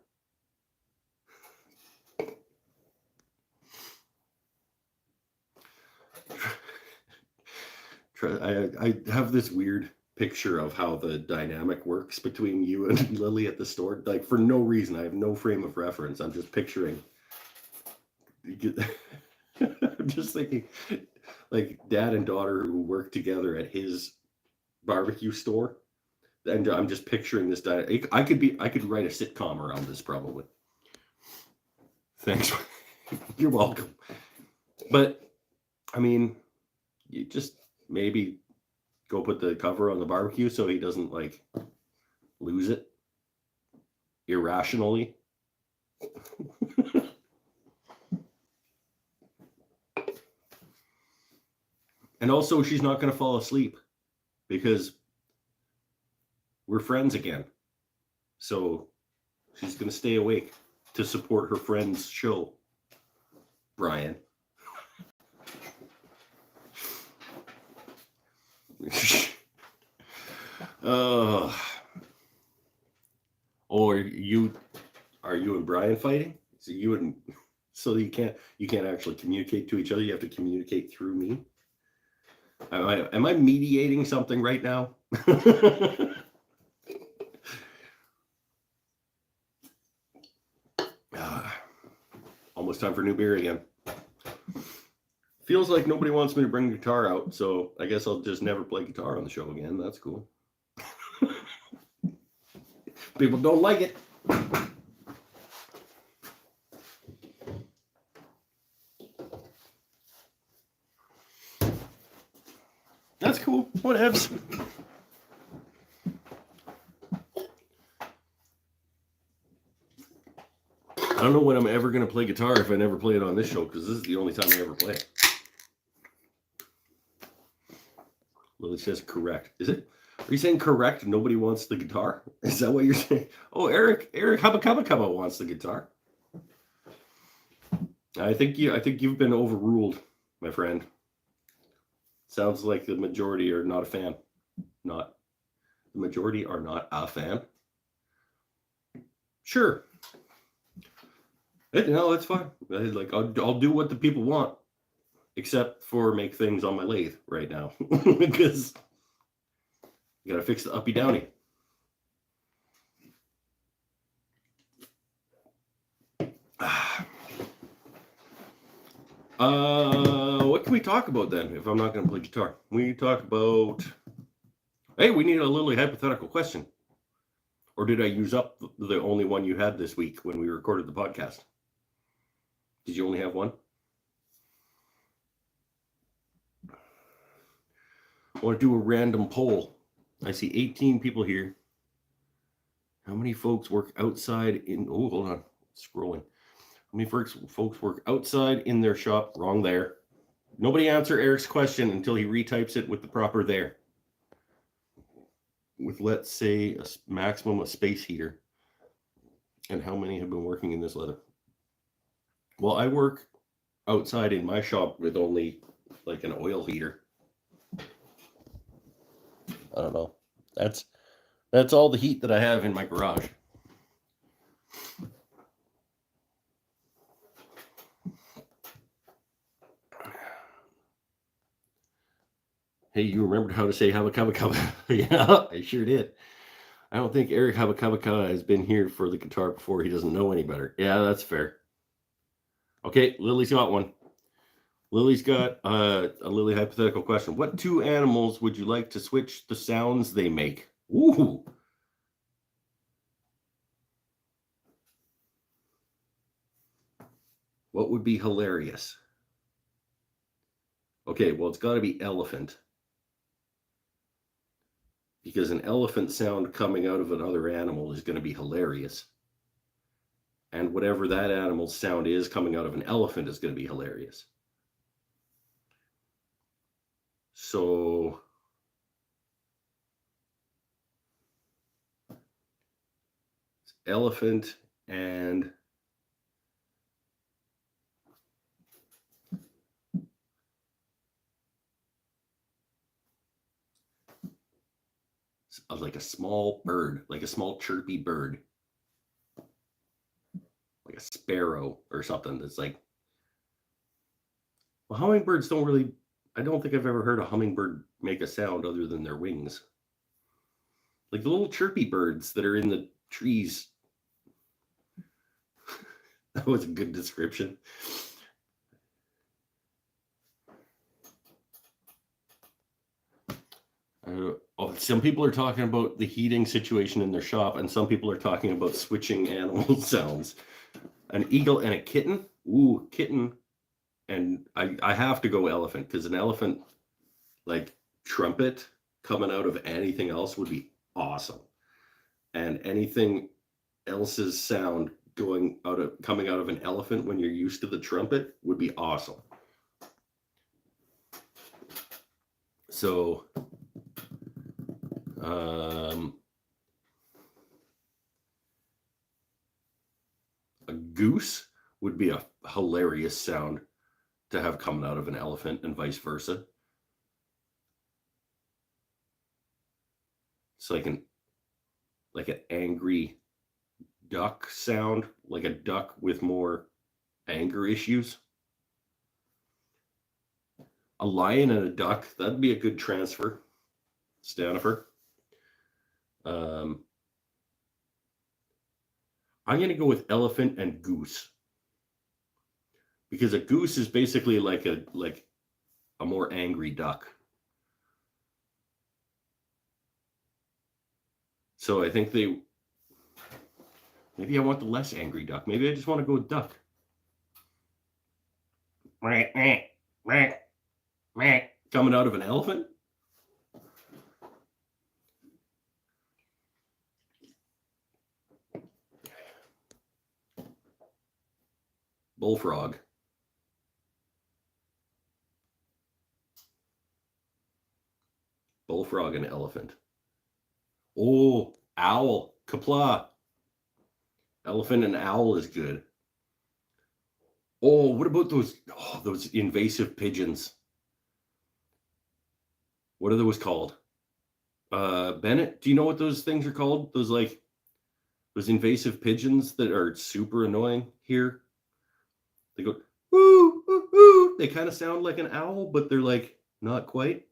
I have this weird picture of how the dynamic works between you and Lily at the store. Like, for no reason. I have no frame of reference. I'm just picturing. I'm just thinking, like, dad and daughter who work together at his barbecue store. And I'm just picturing this. I could write a sitcom around this probably. Thanks. You're welcome. But, I mean, you just maybe go put the cover on the barbecue so he doesn't, like, lose it irrationally. And also, she's not going to fall asleep because we're friends again. So she's going to stay awake to support her friend's show. Brian. Or are you and Brian fighting? So you can't actually communicate to each other. You have to communicate through me. Am I mediating something right now? Almost time for new beer again. Feels like nobody wants me to bring the guitar out, so I guess I'll just never play guitar on the show again. That's cool. People don't like it. That's cool. Whatevs. I don't know when I'm ever going to play guitar if I never play it on this show, because this is the only time I ever play it. Lily says correct. Is it? Are you saying correct? Nobody wants the guitar? Is that what you're saying? Oh, Eric Hubba wants the guitar. I think you've been overruled, my friend. Sounds like the majority are not a fan. The majority are not a fan. Sure. No, it's fine. Like I'll do what the people want, except for make things on my lathe right now because you gotta fix the Uppy downy. What can we talk about then if I'm not going to play guitar? We talk about, hey, we need a Lily hypothetical question. Or did I use up the only one you had this week when we recorded the podcast? Did you only have one? I want to do a random poll. I see 18 people here. How many folks work outside in, oh, hold on, scrolling. How many folks work outside in their shop? Wrong there. Nobody answer Eric's question until he retypes it with the proper there. With, let's say, a maximum of space heater. And how many have been working in this leather? Well, I work outside in my shop with only like an oil heater. I don't know. That's all the heat that I have in my garage. Hey, you remembered how to say Habakabaka. Yeah, I sure did. I don't think Eric Habakabaka has been here for the guitar before. He doesn't know any better. Yeah, that's fair. Okay, Lily's got one. Lily's got a Lily hypothetical question. What two animals would you like to switch the sounds they make? Ooh. What would be hilarious? Okay, well, it's got to be elephant. Because an elephant sound coming out of another animal is going to be hilarious. And whatever that animal's sound is coming out of an elephant is going to be hilarious. So elephant and like a small bird, like a small chirpy bird, like a sparrow or something that's like, well, hummingbirds don't really, I don't think I've ever heard a hummingbird make a sound other than their wings. Like the little chirpy birds that are in the trees. That was a good description. Some people are talking about the heating situation in their shop, and some people are talking about switching animal sounds. An eagle and a kitten. Ooh, kitten. And I have to go elephant, because an elephant, like trumpet coming out of anything else would be awesome. And anything else's sound coming out of an elephant when you're used to the trumpet would be awesome. So a goose would be a hilarious sound to have coming out of an elephant and vice versa. It's like an angry duck sound, like a duck with more anger issues. A lion and a duck, that'd be a good transfer. Stanifer. I'm going to go with elephant and goose. Because a goose is basically like a more angry duck. So I think maybe I want the less angry duck. Maybe I just want to go with duck. Coming out of an elephant? Bullfrog. Bullfrog and elephant. Oh, owl. Kapla. Elephant and owl is good. Oh, what about those invasive pigeons? What are those called? Bennett, do you know what those things are called? Those invasive pigeons that are super annoying here. They go, woo, woo, woo. They kind of sound like an owl, but they're like not quite.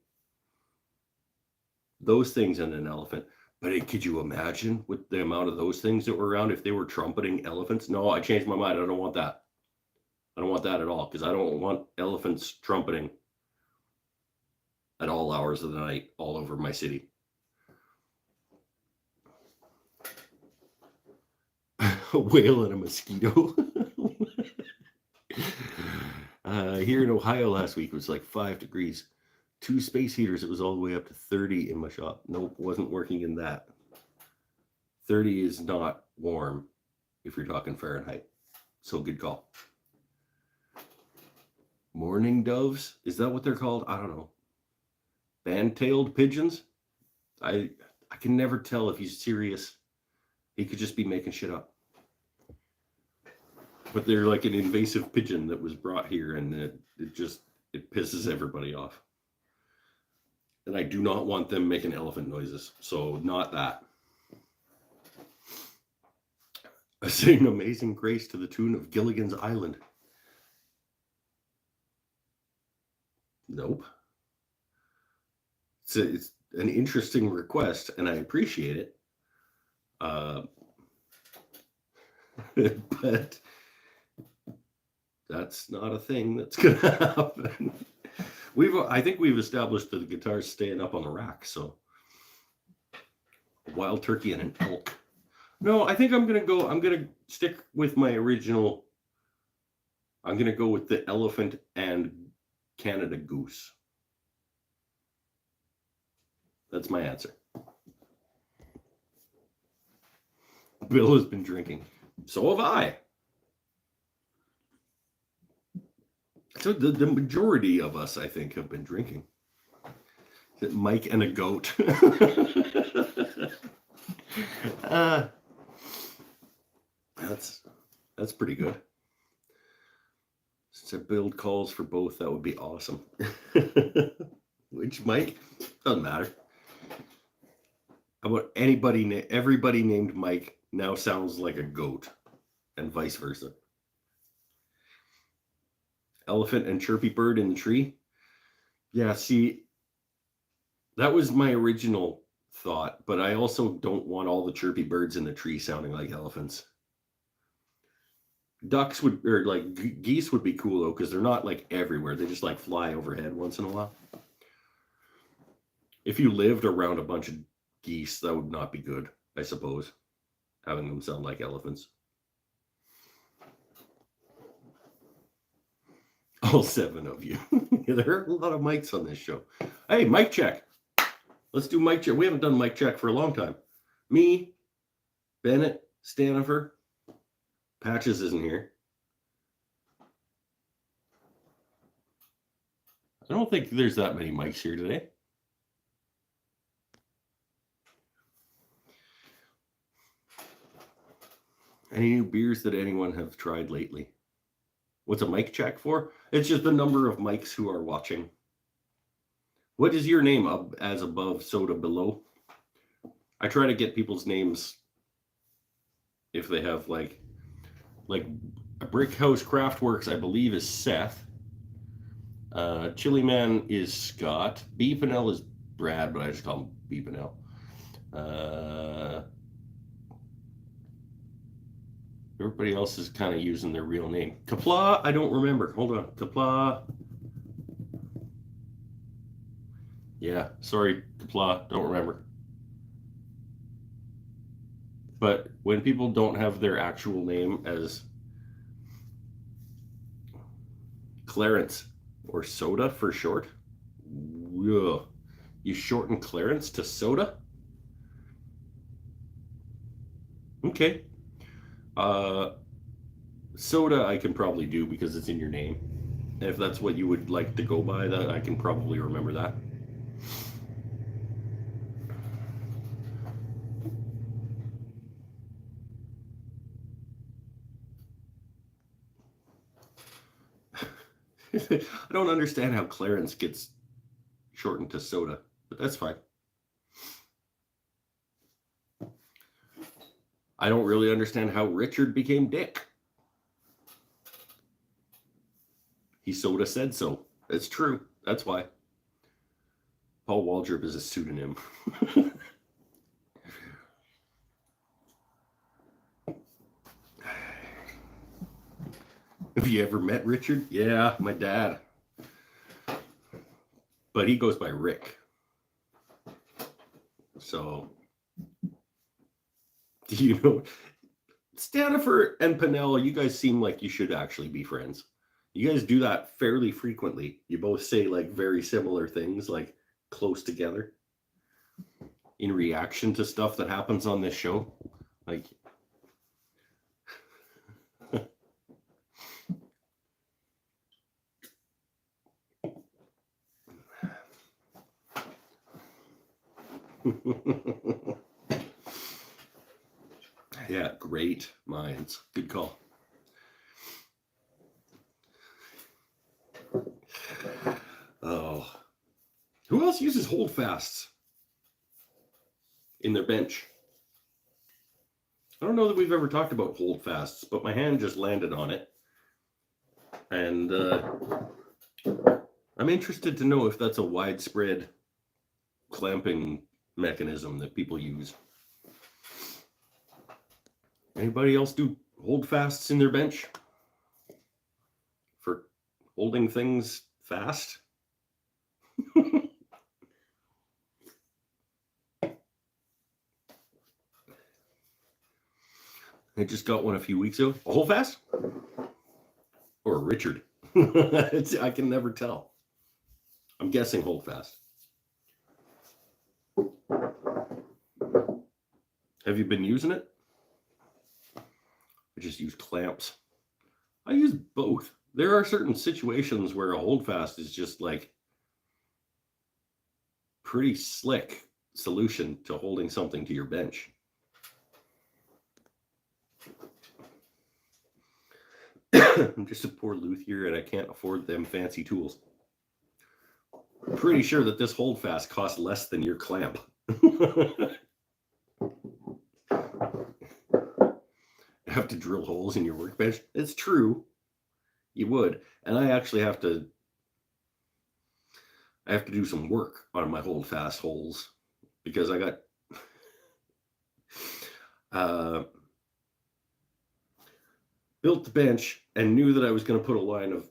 Those things and an elephant. But could you imagine with the amount of those things that were around if they were trumpeting elephants? No, I changed my mind. I don't want that. I don't want that at all, because I don't want elephants trumpeting at all hours of the night all over my city. A whale and a mosquito. Here in Ohio last week, it was like 5 degrees. 2 space heaters, it was all the way up to 30 in my shop. Nope, wasn't working in that. 30 is not warm if you're talking Fahrenheit. So good call. Mourning doves, is that what they're called? I don't know. Band-tailed pigeons? I can never tell if he's serious. He could just be making shit up. But they're like an invasive pigeon that was brought here, and it pisses everybody off. And I do not want them making elephant noises. So not that. I sing Amazing Grace to the tune of Gilligan's Island. Nope. It's an interesting request, and I appreciate it. But that's not a thing that's going to happen. I think we've established that the guitar's staying up on the rack, so a wild turkey and an elk. No, I think I'm going to stick with my original. I'm going to go with the elephant and Canada goose. That's my answer. Bill has been drinking. So have I. So the majority of us, I think, have been drinking. Mike and a goat. That's pretty good. Since I build calls for both, that would be awesome. Which Mike? Doesn't matter. How about everybody named Mike now sounds like a goat, and vice versa. Elephant and chirpy bird in the tree. Yeah, see, that was my original thought, but I also don't want all the chirpy birds in the tree sounding like elephants. Ducks geese would be cool though, because they're not like everywhere. They just like fly overhead once in a while. If you lived around a bunch of geese, that would not be good, I suppose, having them sound like elephants. All 7 of you. There are a lot of mics on this show. Hey, mic check. Let's do mic check. We haven't done mic check for a long time. Me, Bennett, Stanifer. Patches isn't here. I don't think there's that many mics here today. Any new beers that anyone have tried lately? What's a mic check for? It's just the number of mics who are watching. What is your name as above, soda below? I try to get people's names if they have like a Brick House Craftworks, I believe, is Seth. Chili Man is Scott. B. Pinnell is Brad, but I just call him B. Pinnell. Everybody else is kind of using their real name. Kapla, I don't remember. Hold on. Kapla. Yeah, sorry, Kapla, don't remember. But when people don't have their actual name as Clarence or Soda for short, ugh, you shorten Clarence to Soda? Okay. Soda I can probably do because it's in your name. And if that's what you would like to go by, that I can probably remember that. I don't understand how Clarence gets shortened to Soda, but that's fine. I don't really understand how Richard became Dick. He Soda said so. It's true. That's why. Paul Waldrop is a pseudonym. Have you ever met Richard? Yeah, my dad. But he goes by Rick. So, do you know, Stanifer and Pinnell, you guys seem like you should actually be friends. You guys do that fairly frequently. You both say like very similar things, like close together in reaction to stuff that happens on this show. Like, yeah, great minds. Good call. Oh, who else uses holdfasts in their bench? I don't know that we've ever talked about holdfasts, but my hand just landed on it. And I'm interested to know if that's a widespread clamping mechanism that people use. Anybody else do holdfasts in their bench for holding things fast? I just got one a few weeks ago. A holdfast? Or a Richard? I can never tell. I'm guessing holdfast. Have you been using it? I just use clamps. I use both. There are certain situations where a holdfast is just like pretty slick solution to holding something to your bench. I'm just a poor luthier and I can't afford them fancy tools. I'm pretty sure that this holdfast costs less than your clamp. Have to drill holes in your workbench. It's true. You would. And I actually have to do some work on my holdfast holes because I got built the bench and knew that I was going to put a line of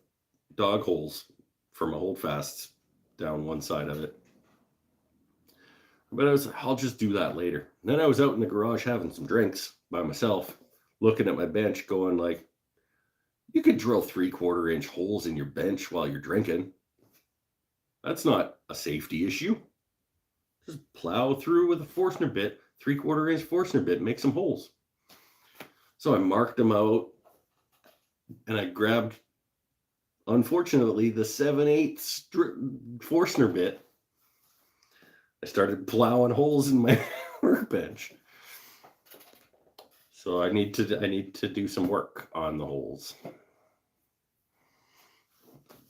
dog holes for my holdfasts down one side of it. But I was like, I'll just do that later. And then I was out in the garage having some drinks by myself, looking at my bench going like, you could drill 3/4 inch holes in your bench while you're drinking. That's not a safety issue. Just plow through with a Forstner bit, 3/4 inch Forstner bit, make some holes. So I marked them out and I grabbed, unfortunately, the 7/8 Forstner bit. I started plowing holes in my workbench. So I need to do some work on the holes.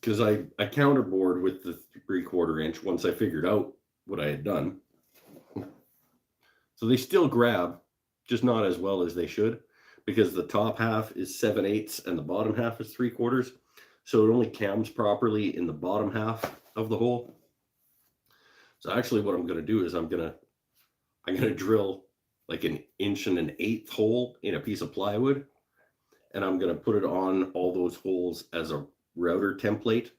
because I counterbored with the 3/4 inch once I figured out what I had done. So they still grab, just not as well as they should, because the top half is 7/8 and the bottom half is 3/4. So it only cams properly in the bottom half of the hole. So actually what I'm going to do is I'm going to drill like an 1.1/8 hole in a piece of plywood, and I'm going to put it on all those holes as a router template,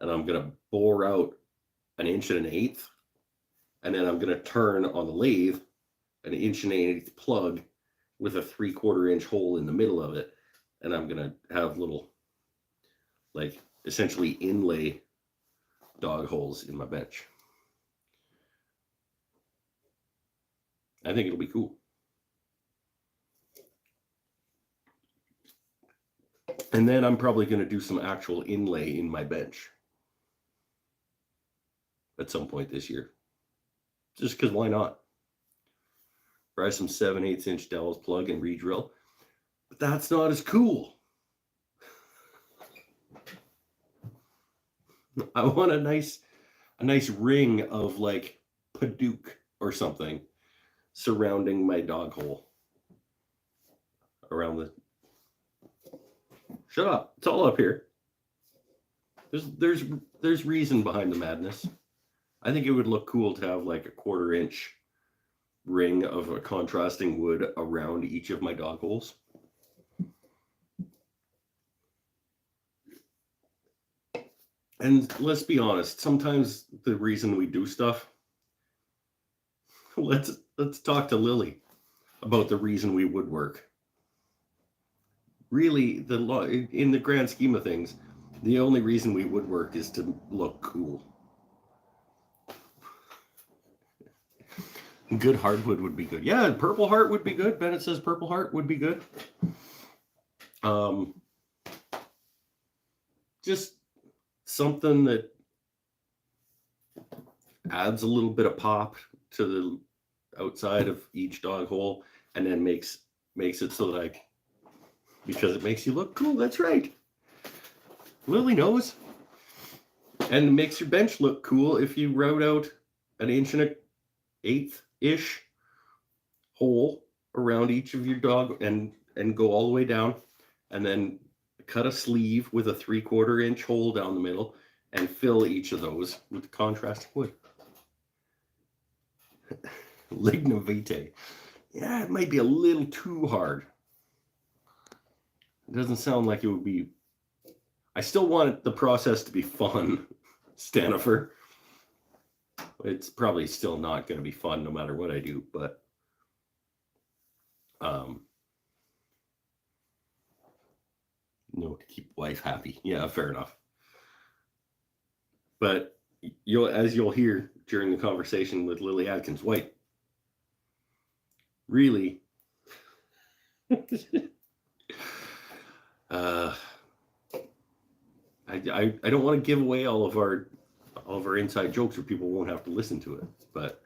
and I'm going to bore out an 1.1/8, and then I'm going to turn on the lathe an 1.1/8 plug with a 3/4 inch hole in the middle of it, and I'm going to have little, like, essentially inlay dog holes in my bench. I think it'll be cool. And then I'm probably going to do some actual inlay in my bench at some point this year. Just because why not? Try some 7/8 inch dowels plug and re-drill. But that's not as cool. I want a nice ring of like Paduke or something surrounding my dog hole. Around the... Shut up. It's all up here. There's reason behind the madness. I think it would look cool to have like a 1/4 inch ring of a contrasting wood around each of my dog holes. And let's be honest, sometimes the reason we do stuff, let's talk to Lily about the reason we woodwork. Really, in the grand scheme of things, the only reason we woodwork is to look cool. Good hardwood would be good. Yeah, purple heart would be good. Bennett says purple heart would be good. Just something that adds a little bit of pop to the outside of each dog hole, and then makes it so that because it makes you look cool. That's right. Lily knows. And it makes your bench look cool if you route out an 1.1/8-ish hole around each of your dog and go all the way down, and then cut a sleeve with a 3/4 inch hole down the middle and fill each of those with contrasting wood. Laguna Lathe. Yeah, it might be a little too hard. It doesn't sound like it would be. I still want the process to be fun, Stanifer. It's probably still not going to be fun no matter what I do, but no, to keep wife happy. Yeah, fair enough. But as you'll hear during the conversation with Lily Atkins White, really, I don't want to give away all of our inside jokes or people won't have to listen to it, but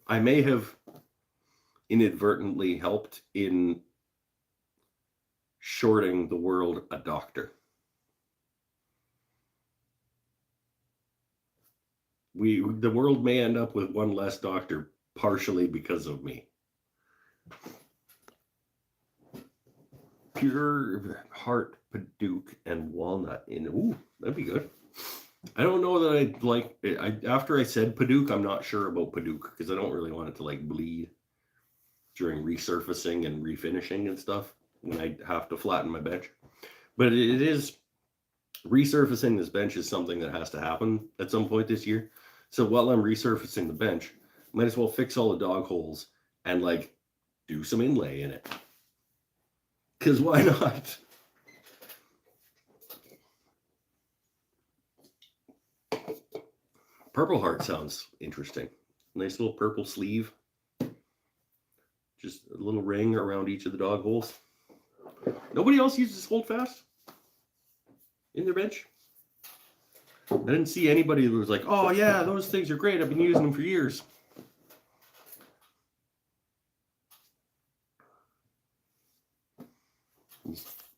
I may have inadvertently helped in shorting the world a doctor. The world may end up with one less doctor partially because of me. Pure heart Paduke and walnut in. Ooh, that'd be good. I don't know that I'd like it. After I said Paduke, I'm not sure about Paduke because I don't really want it to like bleed during resurfacing and refinishing and stuff when I have to flatten my bench. But it is resurfacing this bench is something that has to happen at some point this year. So while I'm resurfacing the bench, might as well fix all the dog holes and like do some inlay in it. Because why not? Purple heart sounds interesting. Nice little purple sleeve. Just a little ring around each of the dog holes. Nobody else uses holdfast in their bench? I didn't see anybody who was like, oh yeah, those things are great. I've been using them for years.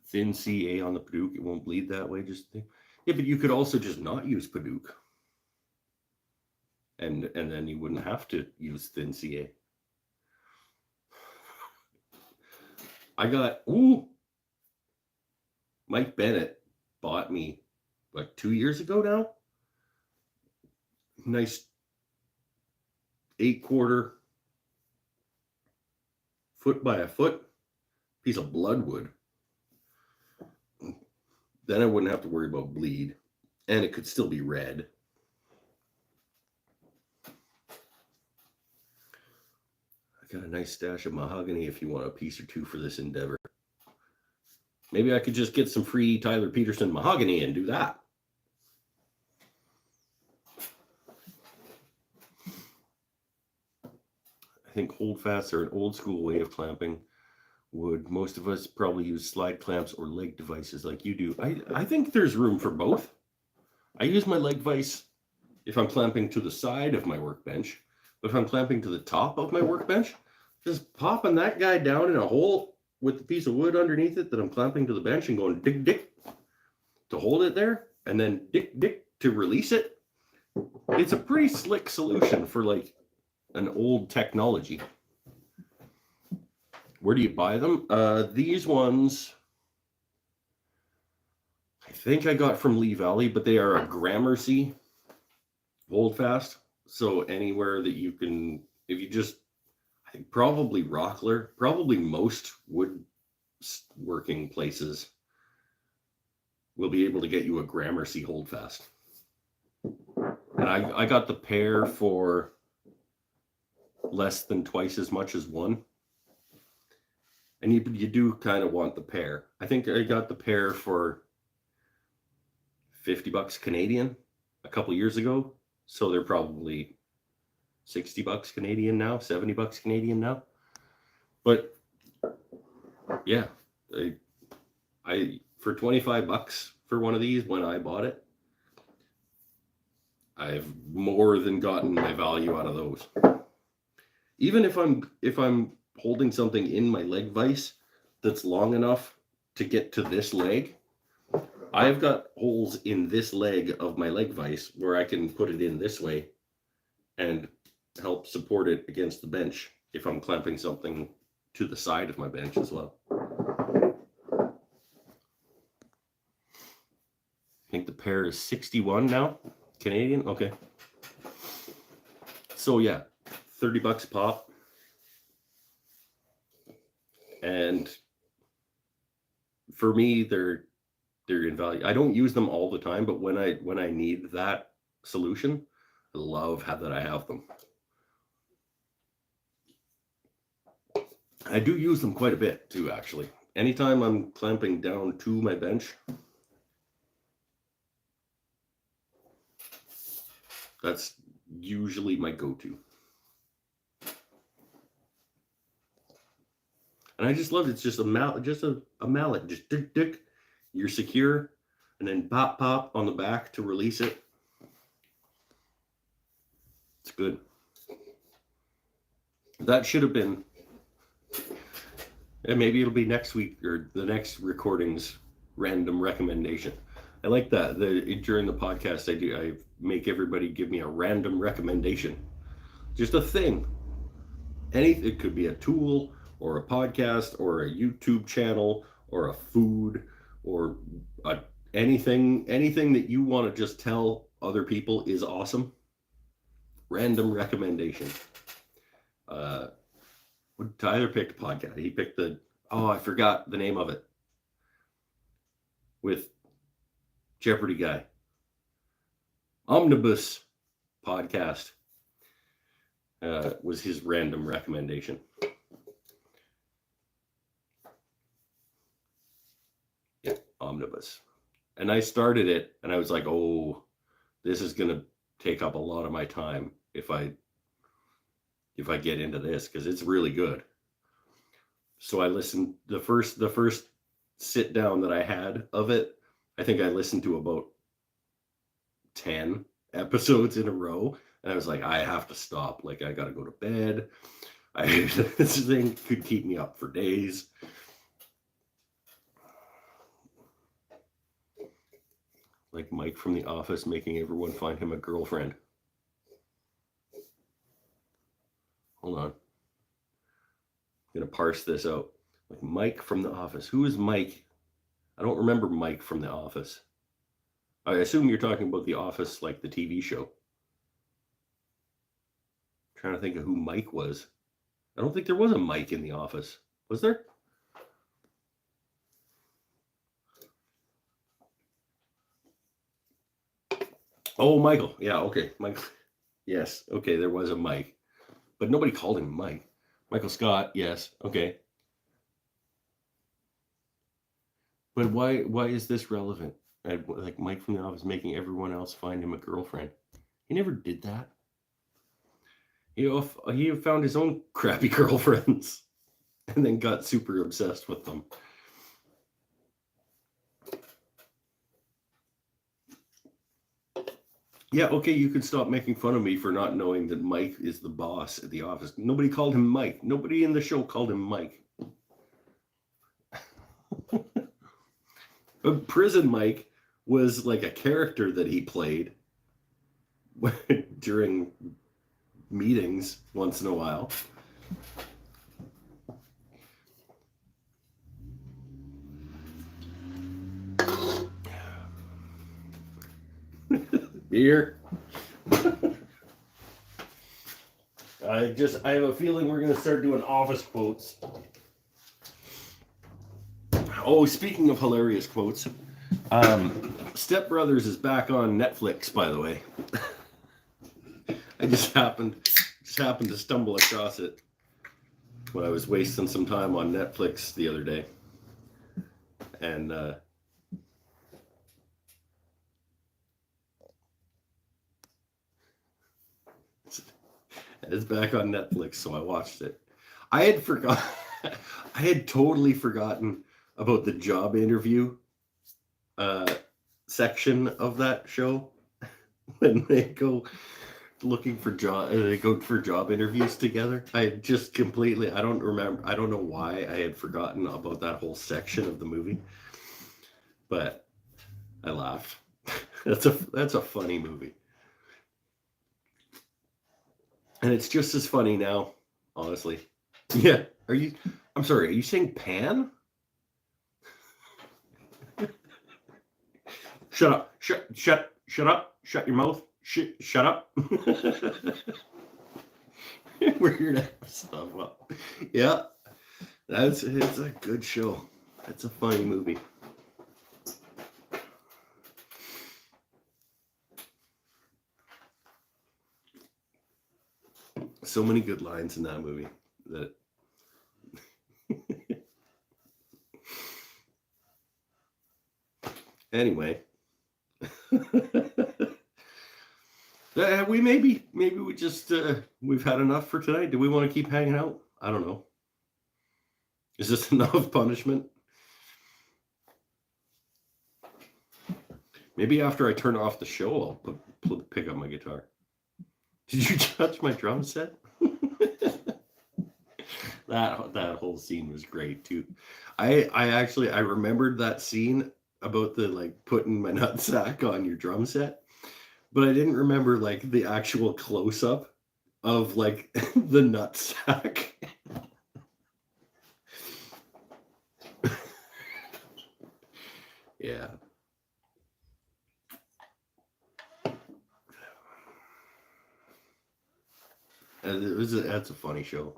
Thin CA on the Paduke. It won't bleed that way. Yeah, but you could also just not use Paduke. And then you wouldn't have to use thin CA. I got, Mike Bennett bought me, 2 years ago now? Nice 8/4 foot by a foot piece of bloodwood. Then I wouldn't have to worry about bleed, and it could still be red. I got a nice stash of mahogany if you want a piece or two for this endeavor. Maybe I could just get some free Tyler Peterson mahogany and do that. I think holdfasts are an old school way of clamping wood. Most of us probably use slide clamps or leg devices like you do. I think there's room for both. I use my leg vise if I'm clamping to the side of my workbench, but if I'm clamping to the top of my workbench, just popping that guy down in a hole with the piece of wood underneath it that I'm clamping to the bench and going dick dick to hold it there, and then dick dick to release it. It's a pretty slick solution for an old technology. Where do you buy them? These ones, I think I got from Lee Valley, but they are a Gramercy holdfast. So anywhere that you can, if you just, I think probably Rockler, probably most woodworking places will be able to get you a Gramercy holdfast. And I got the pair for less than twice as much as one. And you do kind of want the pair. I think I got the pair for $50 Canadian a couple years ago. So they're probably $60 Canadian now, $70 Canadian now. But yeah, I for $25 for one of these when I bought it, I've more than gotten my value out of those. Even if I'm holding something in my leg vise that's long enough to get to this leg, I've got holes in this leg of my leg vise where I can put it in this way and help support it against the bench if I'm clamping something to the side of my bench as well. I think the pair is 61 now, Canadian. Okay. So yeah, $30 a pop. And for me, they're in value. I don't use them all the time, but when I need that solution, I love that I have them. I do use them quite a bit too, actually. Anytime I'm clamping down to my bench, that's usually my go-to. And I just love it. It's just a mallet, just dick dick. You're secure, and then pop pop on the back to release it. It's good. That should have been, and maybe it'll be next week or the next recording's random recommendation. I like that. During the podcast, I make everybody give me a random recommendation. Just a thing. Anything. It could be a tool or a podcast or a YouTube channel or a food or anything that you want to just tell other people is awesome. Random recommendation. Tyler picked a podcast. He picked I forgot the name of it. With Jeopardy guy. Omnibus podcast was his random recommendation. Yeah, Omnibus. And I started it and I was like, oh, this is going to take up a lot of my time if I get into this, because it's really good. So I listened, the first sit down that I had of it, I think I listened to about 10 episodes in a row, and I was like, I have to stop. I got to go to bed. This thing could keep me up for days. Like Mike from The Office making everyone find him a girlfriend. Hold on. I'm going to parse this out. Like Mike from The Office. Who is Mike? I don't remember Mike from The Office. I assume you're talking about The Office, like the TV show. I'm trying to think of who Mike was. I don't think there was a Mike in The Office. Was there? Oh, Michael. Yeah, okay. Michael. Yes. Okay, there was a Mike. But nobody called him Mike. Michael Scott, yes. Okay. But why is this relevant? Like Mike from The Office making everyone else find him a girlfriend. He never did that. He found his own crappy girlfriends and then got super obsessed with them. Yeah, okay, you could stop making fun of me for not knowing that Mike is the boss at The Office. Nobody called him Mike. Nobody in the show called him Mike. Prison Mike was like a character that he played during meetings once in a while. Beer. I have a feeling we're going to start doing office quotes. Oh, speaking of hilarious quotes, Step Brothers is back on Netflix, by the way. I just happened to stumble across it when I was wasting some time on Netflix the other day. And it's back on Netflix, so I watched it. I had totally forgotten about the job interview section of that show when they go looking for job interviews together. I had just completely, I don't know why I had forgotten about that whole section of the movie, but I laughed. That's a funny movie. And it's just as funny now, honestly. Yeah. I'm sorry, are you saying pan? Shut up. Shut up. Shut your mouth. Shut up. We're here to have stuff up. Yeah. It's a good show. It's a funny movie. So many good lines in that movie that anyway. Maybe we just we've had enough for tonight. Do we want to keep hanging out? I don't know. Is this enough punishment? Maybe after I turn off the show, I'll pick up my guitar. Did you touch my drum set? That whole scene was great too. I remembered that scene about the like putting my nutsack on your drum set, but I didn't remember like the actual close up of like the nutsack. Yeah. That's a funny show.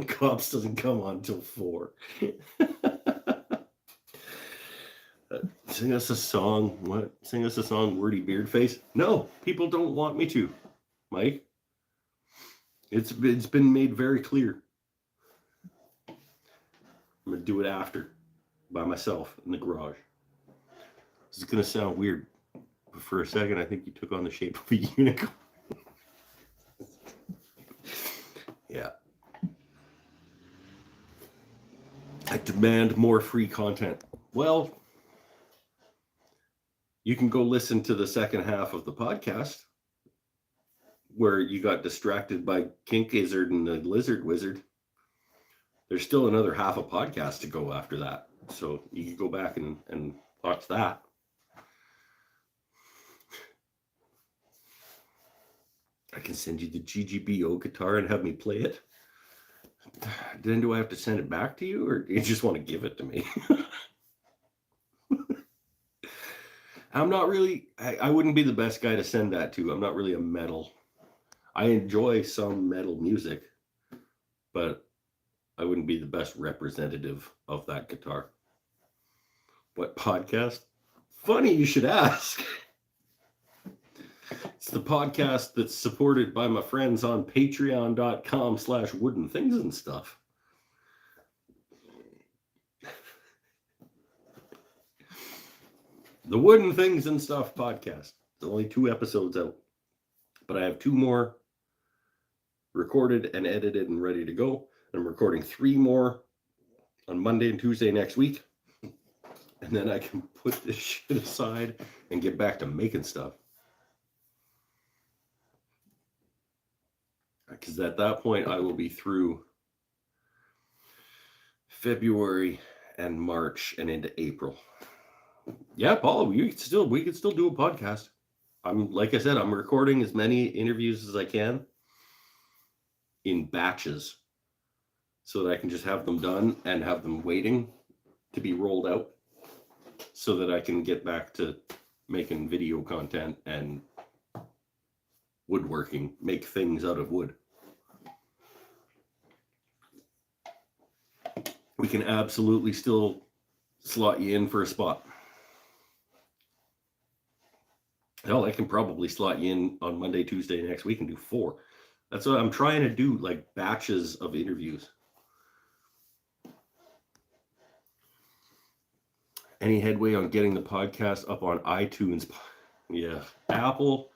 Cops doesn't come on till 4. Sing us a song. What? Sing us a song, Wordy Beardface? No, people don't want me to, Mike. It's been made very clear. I'm gonna do it after, by myself in the garage. This is gonna sound weird, but for a second, I think you took on the shape of a unicorn. Yeah. I demand more free content. Well, you can go listen to the second half of the podcast. where you got distracted by Kink Gizzard and the Lizard Wizard, there's still another half a podcast to go after that. So you can go back and watch that. I can send you the GGBO guitar and have me play it. Then do I have to send it back to you, or do you just want to give it to me? I'm not really, I wouldn't be the best guy to send that to. I'm not really a metal. I enjoy some metal music, but I wouldn't be the best representative of that guitar. What podcast? Funny you should ask. It's the podcast that's supported by my friends on patreon.com/woodenthingsandstuff. The Wooden Things and Stuff podcast. There's only 2 episodes out, but I have 2 more recorded and edited and ready to go. I'm recording 3 more on Monday and Tuesday next week. And then I can put this shit aside and get back to making stuff. Because at that point, I will be through February and March and into April. Yeah, Paul, we could still do a podcast. Like I said, I'm recording as many interviews as I can in batches so that I can just have them done and have them waiting to be rolled out so that I can get back to making video content and woodworking, make things out of wood. We can absolutely still slot you in for a spot. Hell, I can probably slot you in on Monday, Tuesday next week and do 4. That's what I'm trying to do, like batches of interviews. Any headway on getting the podcast up on iTunes? Yeah, Apple.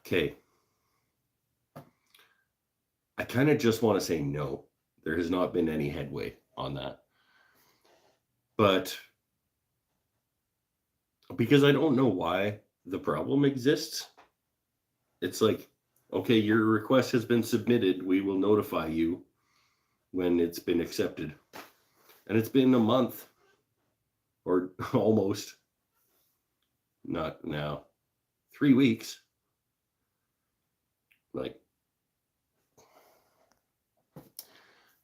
Okay. I kind of just want to say no. There has not been any headway on that. But because I don't know why the problem exists, it's like, okay, your request has been submitted. We will notify you when it's been accepted. And it's been a month or almost, not now, 3 weeks. Like,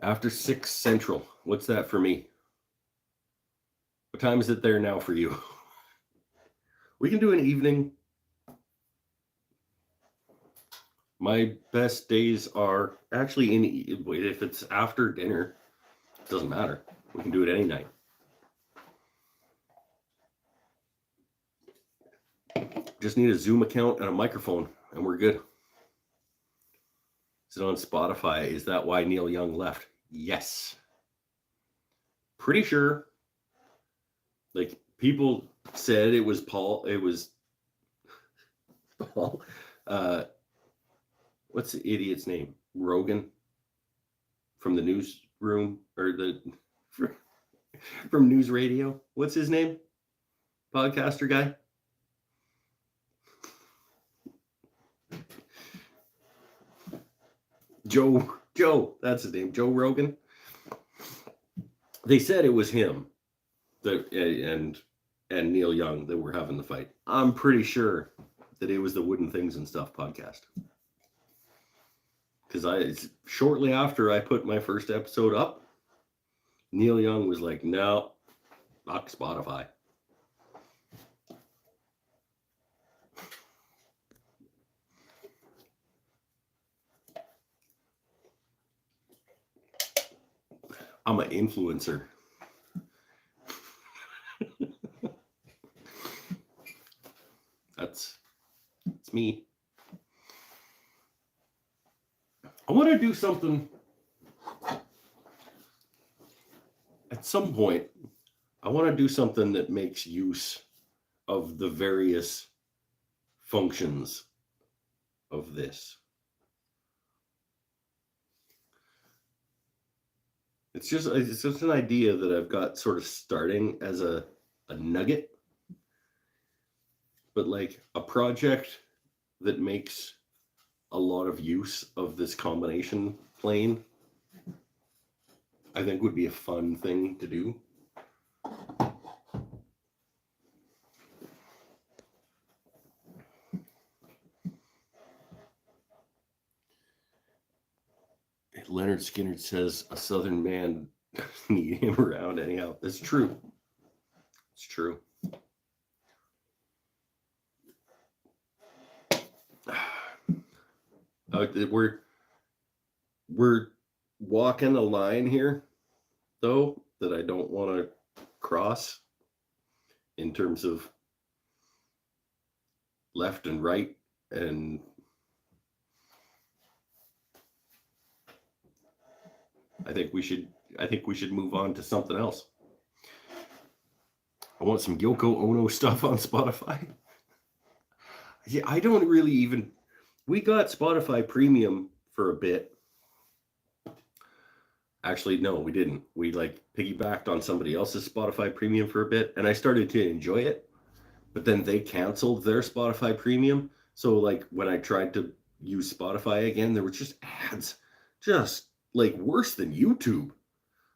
after 6 Central, what's that for me? What time is it there now for you? We can do an evening. My best days are actually if it's after dinner, it doesn't matter. We can do it any night. Just need a Zoom account and a microphone, and we're good. Is it on Spotify? Is that why Neil Young left? Yes. Pretty sure. Like, people said it was Paul. It was Paul. What's the idiot's name? Rogan from the newsroom, or from News Radio. What's his name? Podcaster guy. Joe, that's his name, Joe Rogan. They said it was him, and Neil Young that were having the fight. I'm pretty sure that it was the Wooden Things and Stuff podcast. Because shortly after I put my first episode up, Neil Young was like, no, not Spotify. I'm an influencer. That's me. I want to do something at some point. I want to do something that makes use of the various functions of this. It's just an idea that I've got sort of starting as a nugget, but like a project that makes a lot of use of this combination plane, I think would be a fun thing to do. Leonard Skinner says a Southern man need him around anyhow. That's true. It's true. We're walking a line here, though, that I don't want to cross in terms of left and right, and I think we should move on to something else. I want some Yoko Ono stuff on Spotify. Yeah, I don't really even. We got Spotify Premium for a bit. Actually, no, we didn't. We like piggybacked on somebody else's Spotify Premium for a bit, and I started to enjoy it. But then they canceled their Spotify Premium. So like when I tried to use Spotify again, there were just ads, just like worse than YouTube.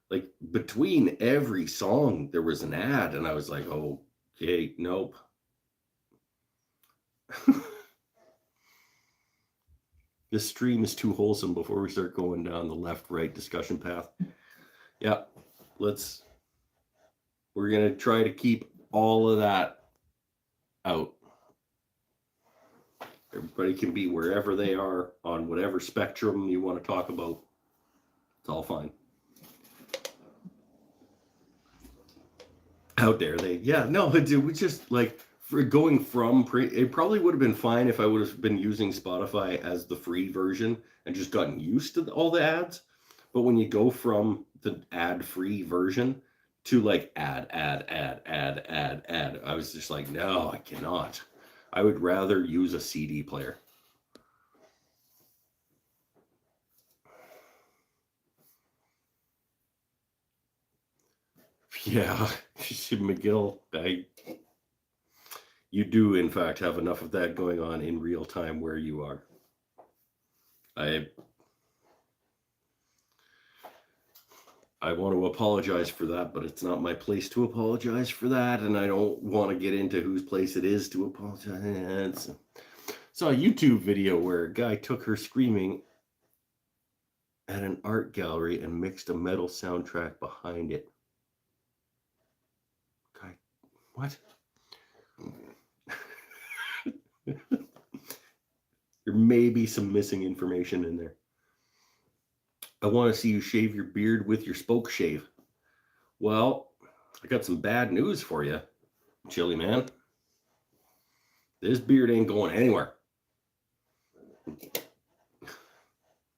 Like between every song, there was an ad, and I was like, "Oh, okay, nope." This stream is too wholesome before we start going down the left-right discussion path. Yeah, we're going to try to keep all of that out. Everybody can be wherever they are on whatever spectrum you want to talk about. It's all fine. How dare they? Yeah, no, dude, we just like for going from it probably would have been fine if I would have been using Spotify as the free version and just gotten used to all the ads. But when you go from the ad-free version to like ad, I was just like, no, I cannot. I would rather use a CD player. Yeah, McGill, you do in fact have enough of that going on in real time where you are. I want to apologize for that, but it's not my place to apologize for that, and I don't want to get into whose place it is to apologize. Saw a YouTube video where a guy took her screaming at an art gallery and mixed a metal soundtrack behind it. Okay, what? There may be some missing information in there. I want to see you shave your beard with your spoke shave. Well, I got some bad news for you, Chili Man. This beard ain't going anywhere.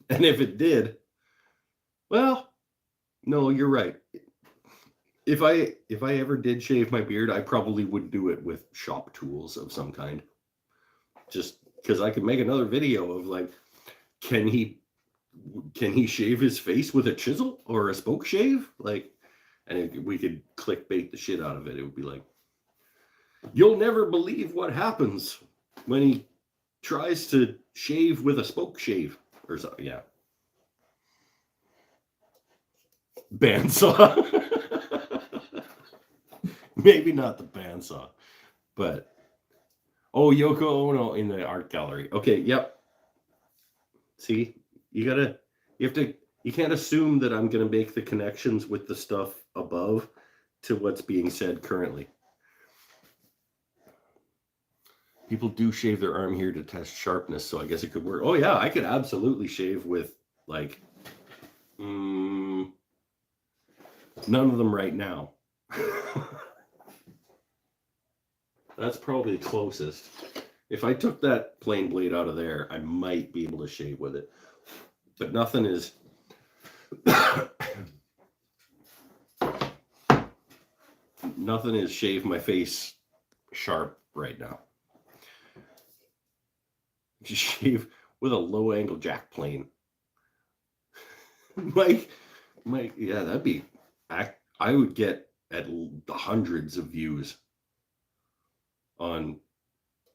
And if it did, well, no, you're right. If I ever did shave my beard, I probably would do it with shop tools of some kind. Just because I could make another video of like, can he shave his face with a chisel or a spoke shave? Like, and we could clickbait the shit out of it. It would be like, you'll never believe what happens when he tries to shave with a spoke shave or something. Yeah. Bandsaw. Maybe not the bandsaw, but oh, Yoko Ono in the art gallery. Okay, yep. See, you can't assume that I'm gonna make the connections with the stuff above to what's being said currently. People do shave their arm here to test sharpness, so I guess it could work. Oh yeah, I could absolutely shave with like none of them right now. That's probably the closest. If I took that plane blade out of there, I might be able to shave with it. But nothing is nothing is shave my face sharp right now. Just shave with a low angle jack plane. Mike, yeah, that'd be, I would get at the hundreds of views on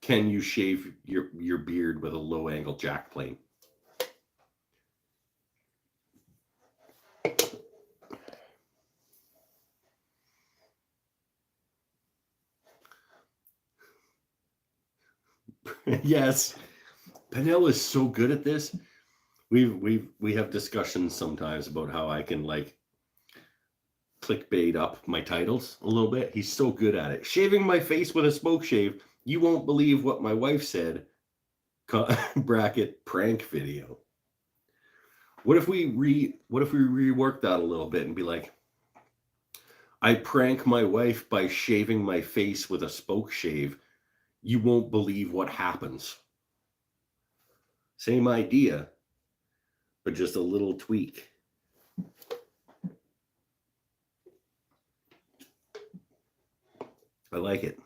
can you shave your beard with a low angle jack plane? Yes, Penel is so good at this. We have discussions sometimes about how I can like clickbait up my titles a little bit. He's so good at it. Shaving my face with a smoke shave. You won't believe what my wife said. Bracket prank video. What if we rework that a little bit and be like, I prank my wife by shaving my face with a spoke shave. You won't believe what happens. Same idea, but just a little tweak. I like it.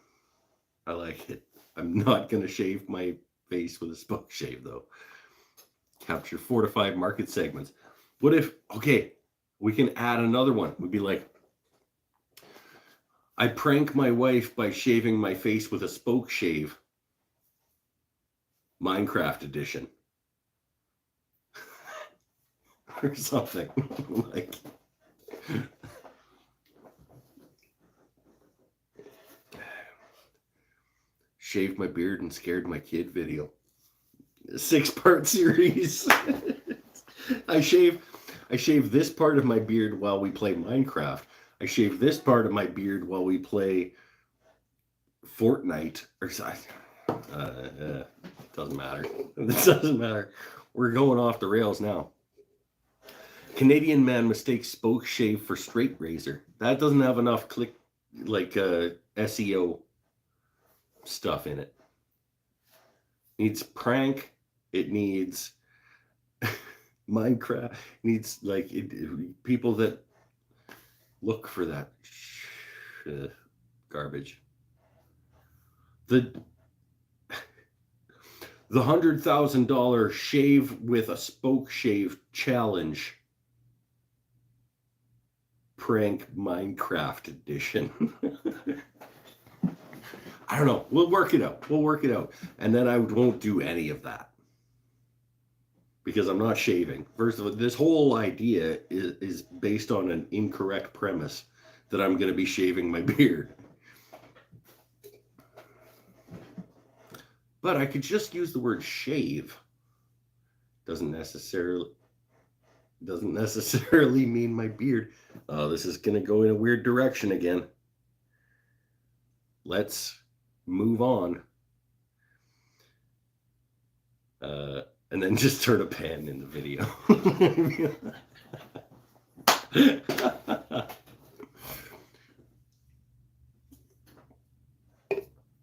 I like it. I'm not going to shave my face with a spoke shave, though. Capture 4 to 5 market segments. What if, okay, we can add another one. We'd be like, I prank my wife by shaving my face with a spoke shave. Minecraft edition. Or something. Like, shaved my beard and scared my kid video. 6-part series. I shave this part of my beard while we play Minecraft. I shave this part of my beard while we play Fortnite or something. Doesn't matter. This doesn't matter. We're going off the rails now. Canadian man mistakes spoke shave for straight razor. That doesn't have enough SEO stuff in it. Needs prank. It needs Minecraft. It needs people that look for that garbage. The $100,000 shave with a spoke shave challenge. Prank Minecraft edition. I don't know. We'll work it out. And then I won't do any of that. Because I'm not shaving. First of all, this whole idea is based on an incorrect premise that I'm going to be shaving my beard. But I could just use the word shave. Doesn't necessarily mean my beard. Oh, this is going to go in a weird direction again. Let's move on. And then just turn a pan in the video.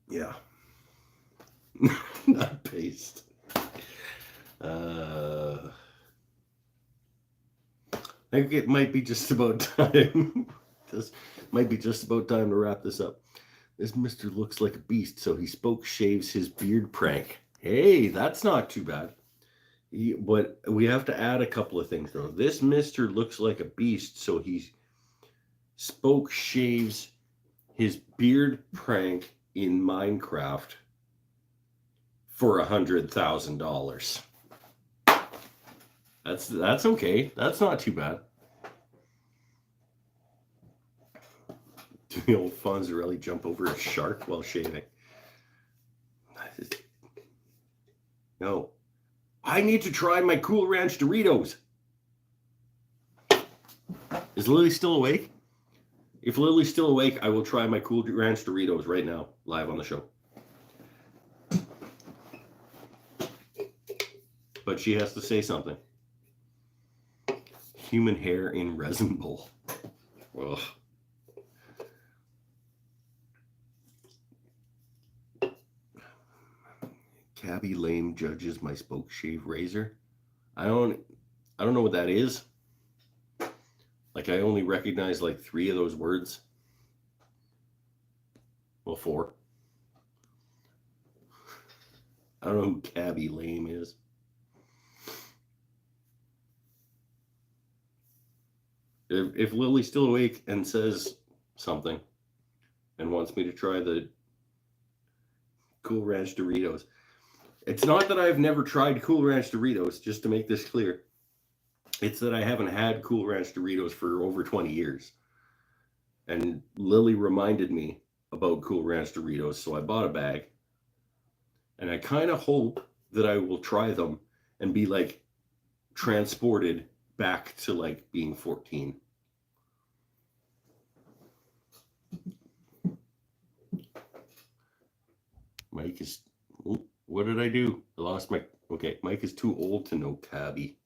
Yeah. Not paste. I think it might be just about time. This might be just about time to wrap this up. This mister looks like a beast, so he spoke shaves his beard prank. Hey, that's not too bad. But we have to add a couple of things, though. This mister looks like a beast, so he spoke shaves his beard prank in Minecraft for $100,000. That's okay. That's not too bad. Do the old Fonzarelli jump over a shark while shaving? No. I need to try my Cool Ranch Doritos. Is Lily still awake? If Lily's still awake, I will try my Cool Ranch Doritos right now, live on the show. But she has to say something. Human hair in resin bowl. Ugh. Cabby Lame judges my spoke shave razor. I don't know what that is. Like, I only recognize like 3 of those words. Well, 4. I don't know who Cabby Lame is. If Lily's still awake and says something and wants me to try the Cool Ranch Doritos. It's not that I've never tried Cool Ranch Doritos, just to make this clear. It's that I haven't had Cool Ranch Doritos for over 20 years. And Lily reminded me about Cool Ranch Doritos, so I bought a bag. And I kind of hope that I will try them and be like transported back to like being 14. Mike is, oh, what did I do? I lost my, okay, Mike is too old to know cabbie.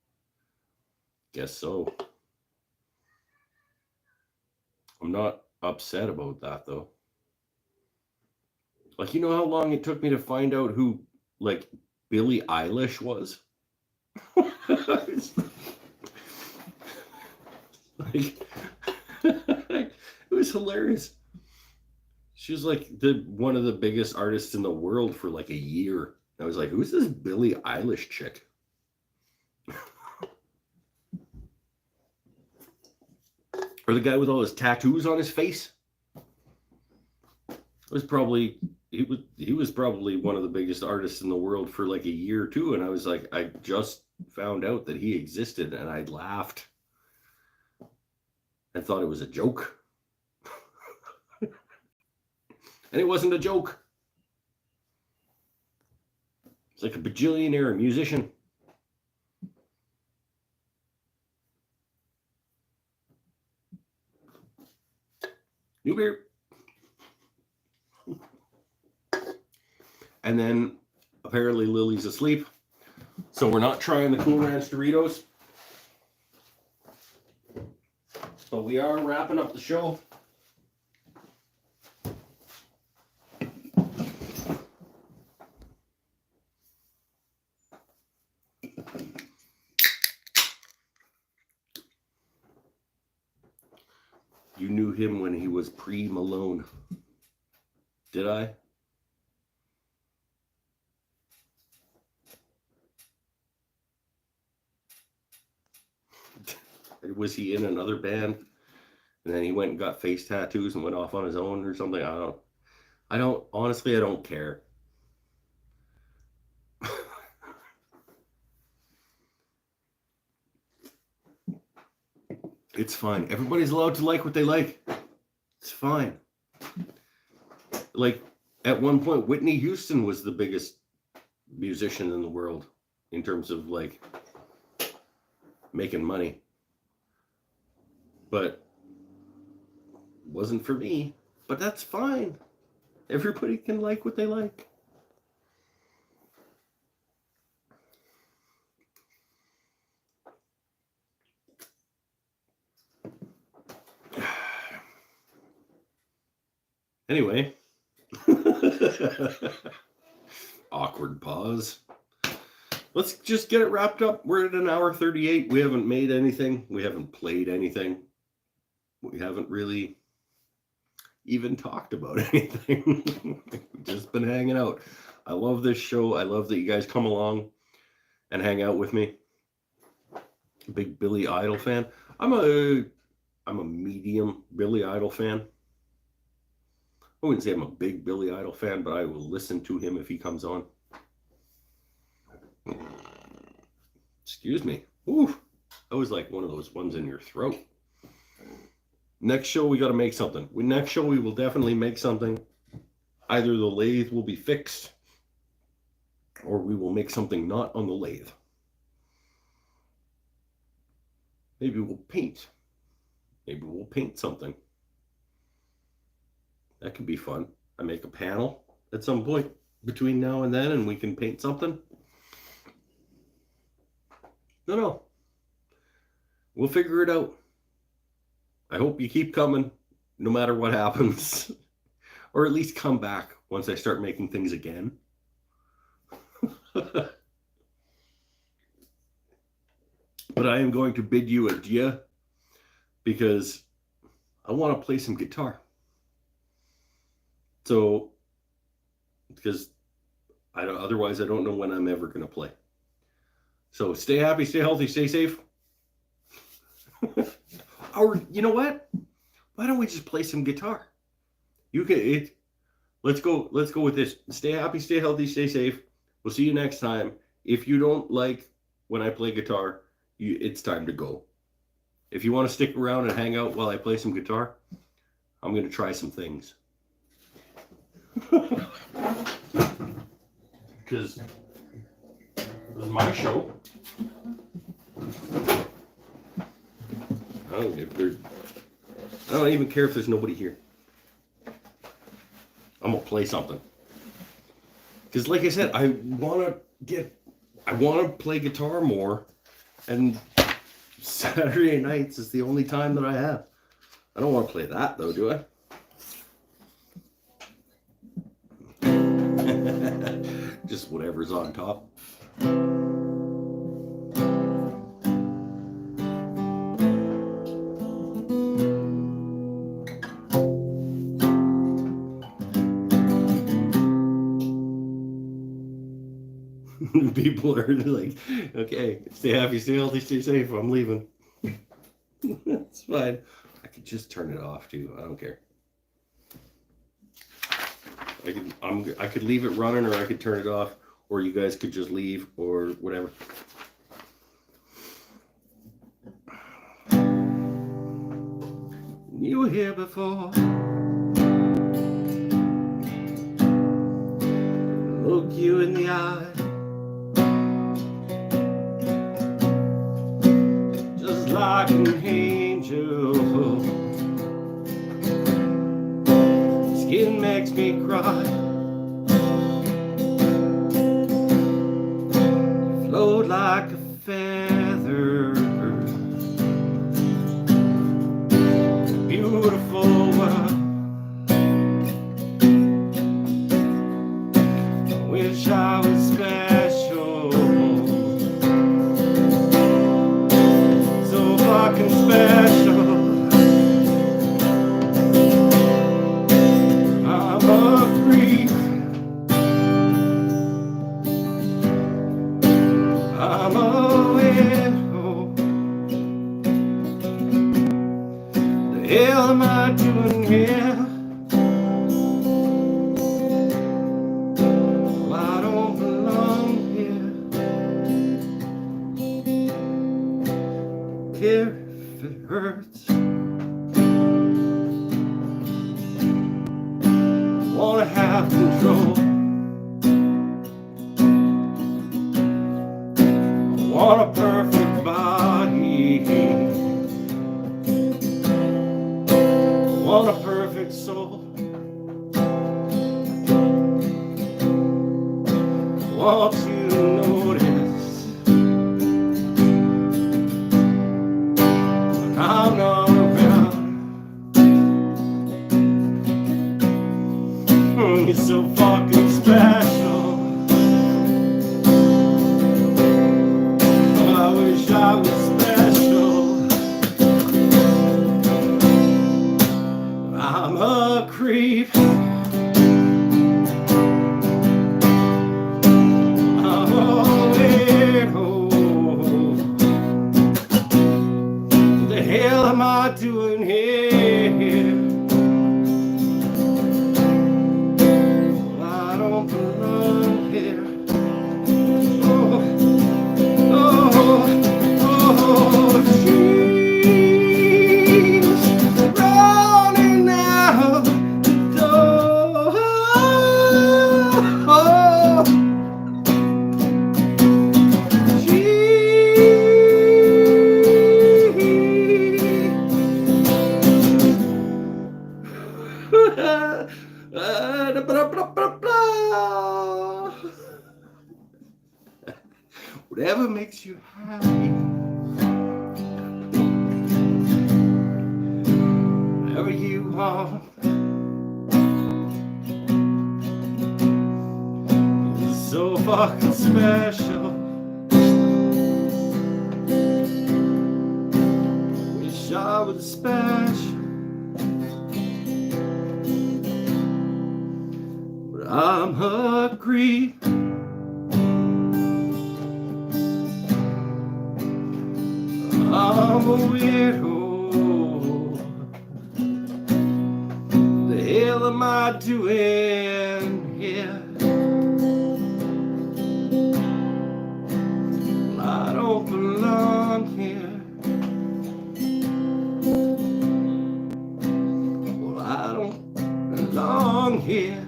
Guess so. I'm not upset about that though. Like, you know how long it took me to find out who like Billie Eilish was? Like, it was hilarious. She was like one of the biggest artists in the world for like a year. I was like, who's this Billie Eilish chick? Or the guy with all his tattoos on his face. It was probably he was probably one of the biggest artists in the world for like a year or two. And I was like, I just found out that he existed, and I laughed. I thought it was a joke. And it wasn't a joke. It's like a bajillionaire musician. New beer. And then apparently Lily's asleep. So we're not trying the Cool Ranch Doritos. But we are wrapping up the show. You knew him when he was pre-Malone. Did I? Was he in another band? And then he went and got face tattoos and went off on his own or something? Honestly, I don't care. It's fine. Everybody's allowed to like what they like. It's fine. Like, at one point, Whitney Houston was the biggest musician in the world in terms of, like, making money. But wasn't for me. But that's fine. Everybody can like what they like. Anyway. Awkward pause. Let's just get it wrapped up. We're at an hour 38. We haven't made anything. We haven't played anything. We haven't really even talked about anything. We've just been hanging out. I love this show. I love that you guys come along and hang out with me. Big Billy Idol fan. I'm a medium Billy Idol fan. I wouldn't say I'm a big Billy Idol fan, but I will listen to him if he comes on. Excuse me. Ooh, that was like one of those ones in your throat. Next show, we got to make something. Next show, we will definitely make something. Either the lathe will be fixed, or we will make something not on the lathe. Maybe we'll paint. Maybe we'll paint something. That could be fun. I make a panel at some point between now and then, and we can paint something. No. We'll figure it out. I hope you keep coming, no matter what happens. Or at least come back once I start making things again. But I am going to bid you adieu, because I want to play some guitar. So, because otherwise I don't know when I'm ever going to play. So stay happy, stay healthy, stay safe. Or, you know what? Why don't we just play some guitar? let's go with this. Stay happy, stay healthy, stay safe. We'll see you next time. If you don't like when I play guitar, it's time to go. If you want to stick around and hang out while I play some guitar, I'm going to try some things. Because it was my show. I don't even care if there's nobody here. I'm going to play something. Because like I said, I want to play guitar more, and Saturday nights is the only time that I have. I don't want to play that though, do I? Just whatever's on top. People are like, okay, stay happy, stay healthy, stay safe. I'm leaving. That's fine. I could just turn it off too. I don't care. I could leave it running, or I could turn it off, or you guys could just leave, or whatever. You were here before. Look you in the eye. Just like an angel. Skin makes me cry. Float like a feather. Beautiful world. I wish I was special. So fucking special. Hell am I doing here? Well, I don't belong here. Care if it hurts. I wanna have control. I want a perfect body. Want a perfect soul. Want to notice when I'm not around. You're so fucking special. I wish I was special. I'm a creep. I'm a weirdo. What the hell am I doing here? Well, I don't belong here. Oh, geez. Running out the door. Whatever makes you happy. Whatever you want. You're so fucking special. Wish I was special. But I'm a creep. I'm a weirdo. The hell am I doing here. Well, I don't belong here. Well, I don't belong here.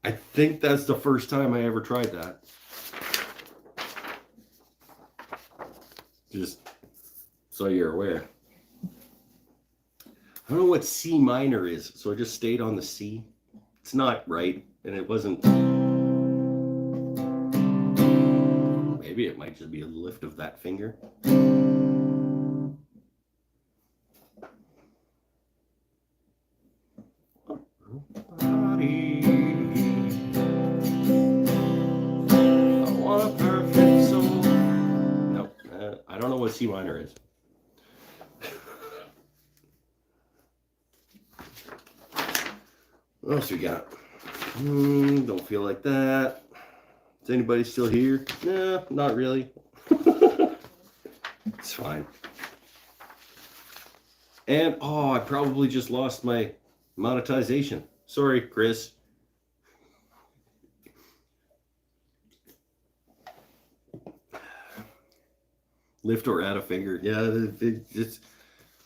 I think that's the first time I ever tried that. Just so you're aware. I don't know what C minor is, so I just stayed on the C. It's not right, and it wasn't. Maybe it might just be a lift of that finger. I don't know what C minor is. What else we got? Don't feel like that. Is anybody still here? Nah, not really. It's fine. And, oh, I probably just lost my monetization. Sorry, Chris. Lift or add a finger. Yeah,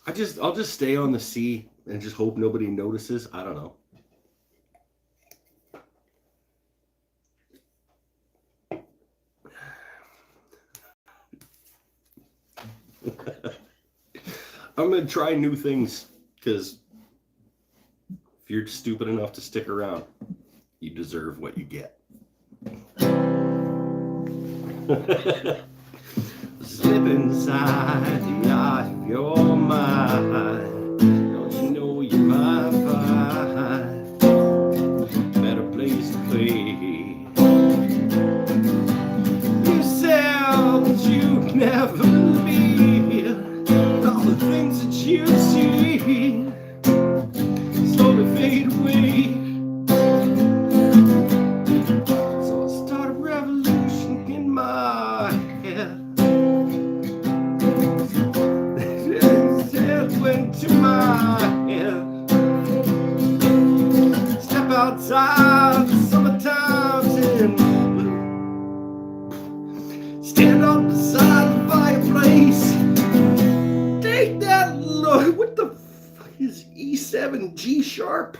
I'll just stay on the C and just hope nobody notices. I don't know. I'm going to try new things, because if you're stupid enough to stick around, you deserve what you get. Slip inside the eye of your mind. Don't you know you might find a better place to play? You said that you'd never believe all the things that you see slowly fade away. So I start a revolution in my head. Went to my head. Step outside the summertime's in blue. Stand up beside the fireplace. Take that look. What the fuck is E7 G sharp?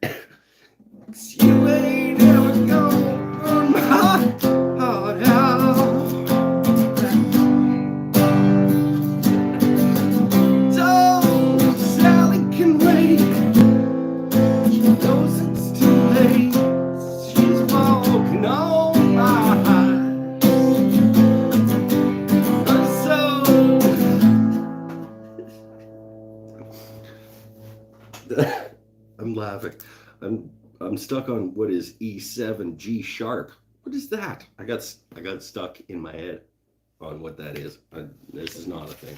You ain't ever gonna burn my heart out. I'm laughing. I'm stuck on what is E7 G sharp. What is that? I got stuck in my head on what that is. This is not a thing.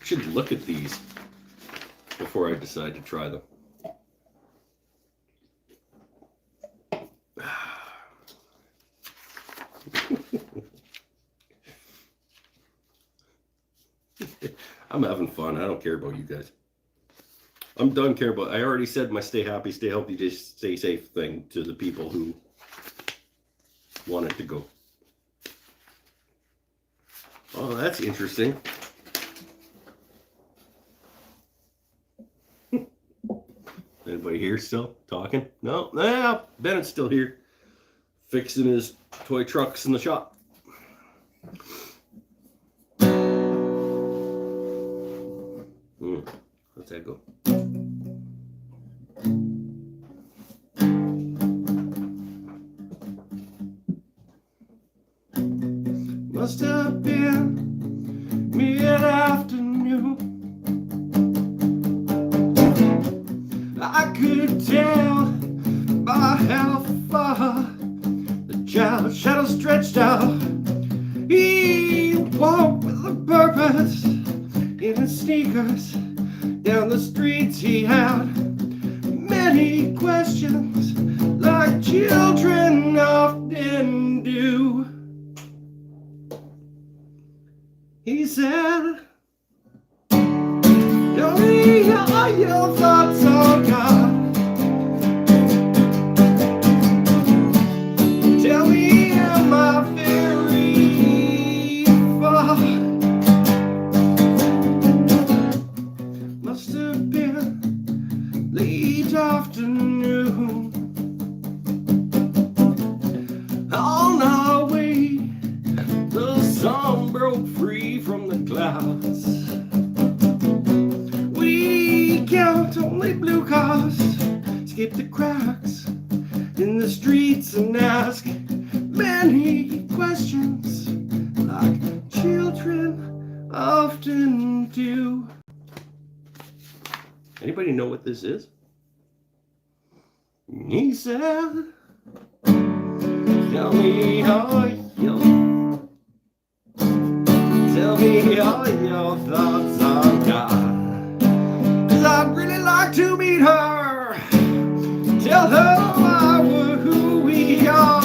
Should look at these before I decide to try them. I'm having fun. I don't care about you guys. I'm done caring about. I already said my stay happy, stay healthy, just stay safe thing to the people who want it to go. Oh, that's interesting. Anybody here still talking? No? Yeah, Bennett's still here. Fixing his toy trucks in the shop. Let's that go. Must have been mid-afternoon. I could tell by how far the child's shadow stretched out. He walked with a purpose in his sneakers, Down the streets he had many questions, like children often do. He said, tell me all your thoughts on God. Tell me, am I very far? Must have been late afternoon. On our way, the sun broke free from the clouds. We count only blue cars, skip the cracks in the streets and ask many questions, like children often do. Anybody know what this is? He said, tell me all your thoughts on God, 'cause I'd really like to meet her, tell her who we are.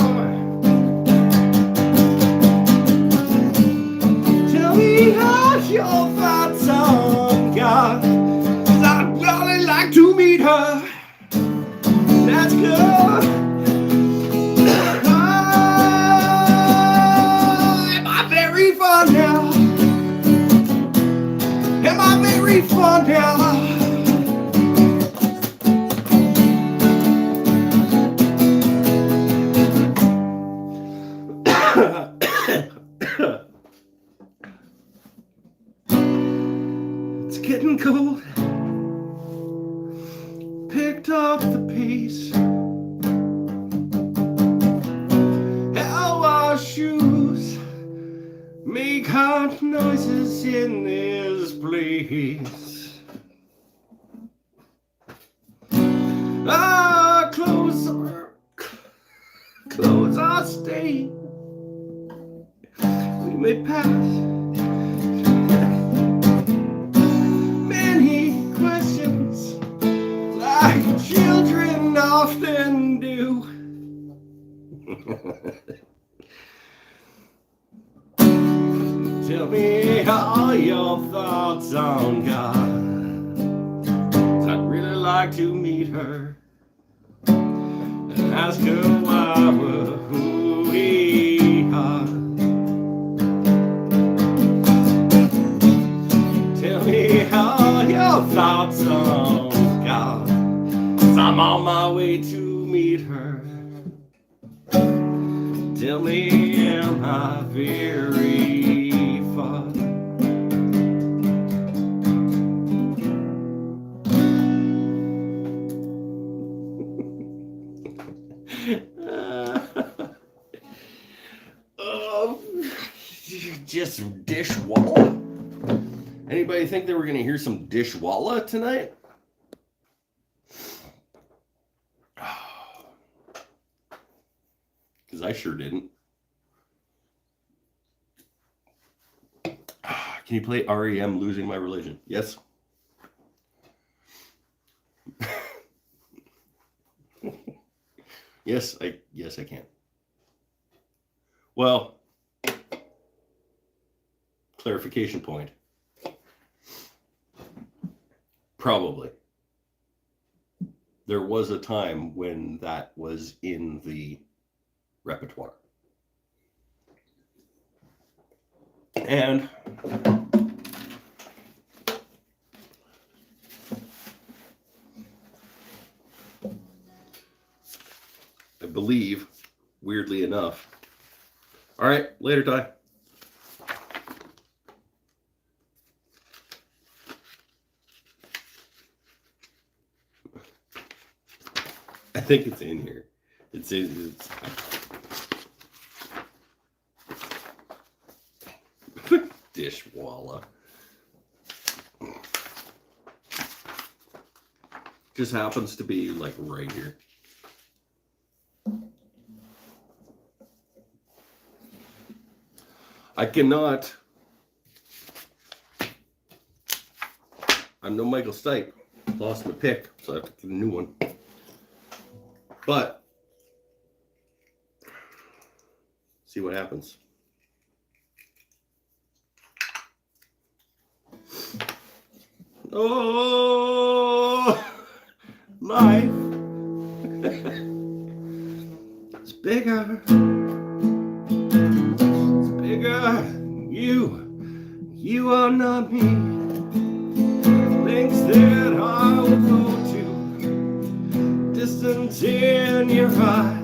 Tell me all your thoughts on God, 'cause I'd really like to meet her. That's good. Am I very fun now? Am I very fun now? It's getting cold. Picked up the pace. How our shoes make hot noises in this place. Our clothes are stained. We may pass many questions, like children often do. Tell me all your thoughts on God. I'd really like to meet her and ask her why we're who we are. Tell me all your thoughts on God, 'cause I'm on my way to meet her. Tell me, am I very far? Just dishwalla. Anybody think they were going to hear some dishwalla tonight? Because I sure didn't. Can you play REM Losing My Religion? Yes. Yes, I can. Well, clarification point. Probably. There was a time when that was in the repertoire. And I believe, weirdly enough. All right, later, Ty. I think it's in here. It's dishwalla. Just happens to be like right here. I'm no Michael Stipe. Lost my pick, so I have to get a new one. But see what happens. Oh, life is bigger. It's bigger. You are not me. Things that I will go to, distance in your eye.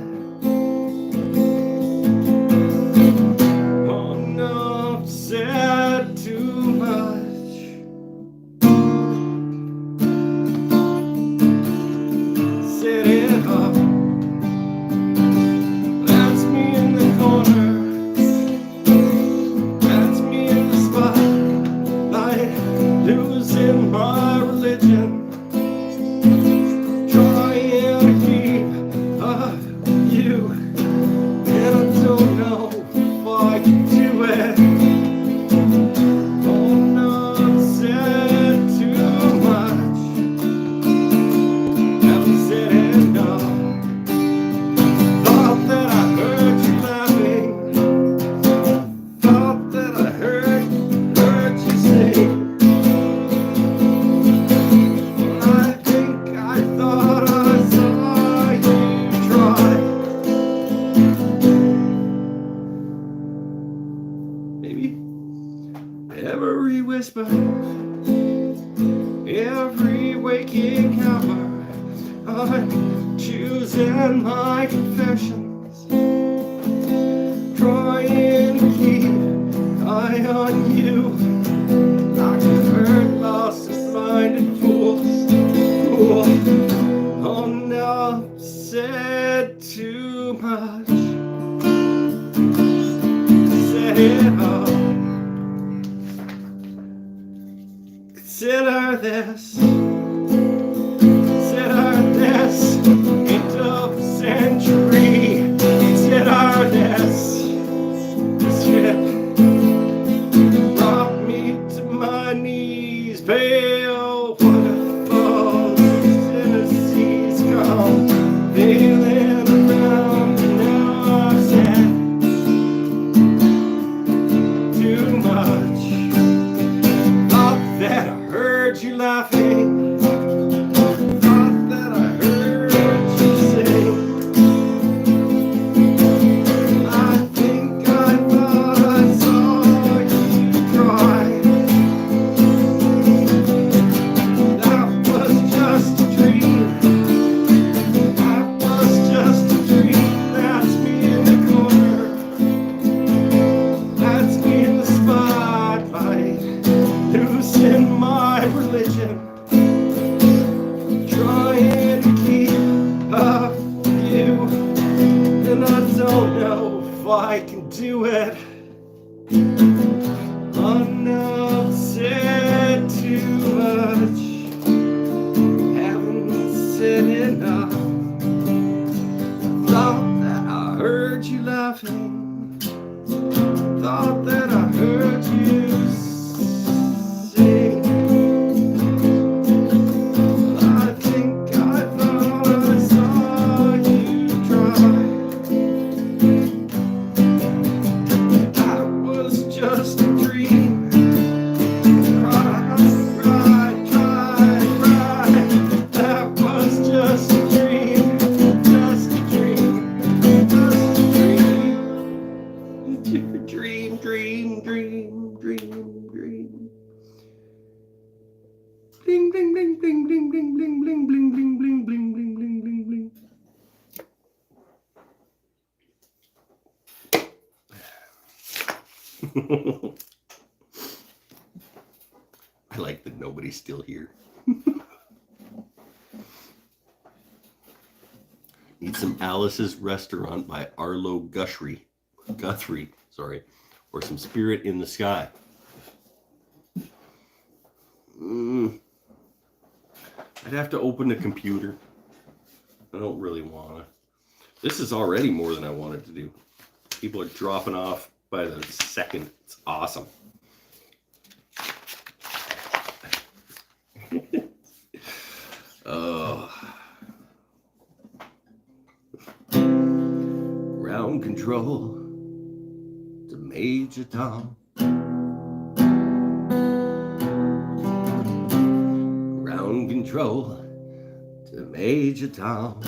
Oh no, I've said too much. Set it up. That's me in the corner. That's me in the spotlight, losing my religion. Trying to keep up you, and I don't know if I can do it. Oh no, I've said too much. Haven't said enough. Thought that I heard you laughing. Thought that I heard you sing. I think I thought I saw you try. Maybe every whisper, every waking hour, I'm choosing my confessions, trying to keep an eye on you. Like a hurt, lost, and blinded fools. Oh no, I've said too much. Set it up. Consider this. Consider this. End of century. Consider this. This ship brought me to my knees. Pale waterfalls. Tennessee's come. Feeling around. And now I've said too much. Thought that I heard you laughing. Thought that I heard you sing. I think I thought I saw you cry. That was just a dream. That was just a dream. That's me in the corner. That's me in the spotlight, losing my religion, trying to keep up with you, and I don't know if I can do it. Oh no, I've said too much, haven't said enough. Thought that I heard you laughing. Thought that I heard you sing. I think I thought I saw you try. That was just a dream. Cry, cry, cry, cry. That was just a dream. Just a dream. Just a dream. Dream, dream, dream, dream, dream. Bling, bling, bling, bling, bling, bling, bling, bling, bling, bling, bling, bling, bling, bling, bling, bling. I like that nobody's still here. Need some Alice's Restaurant by Arlo Guthrie, or some Spirit in the Sky. I'd have to open the computer. I don't really want to. This is already more than I wanted to do. People are dropping off by the second. It's awesome. control to Major Tom. Ground control to Major Tom.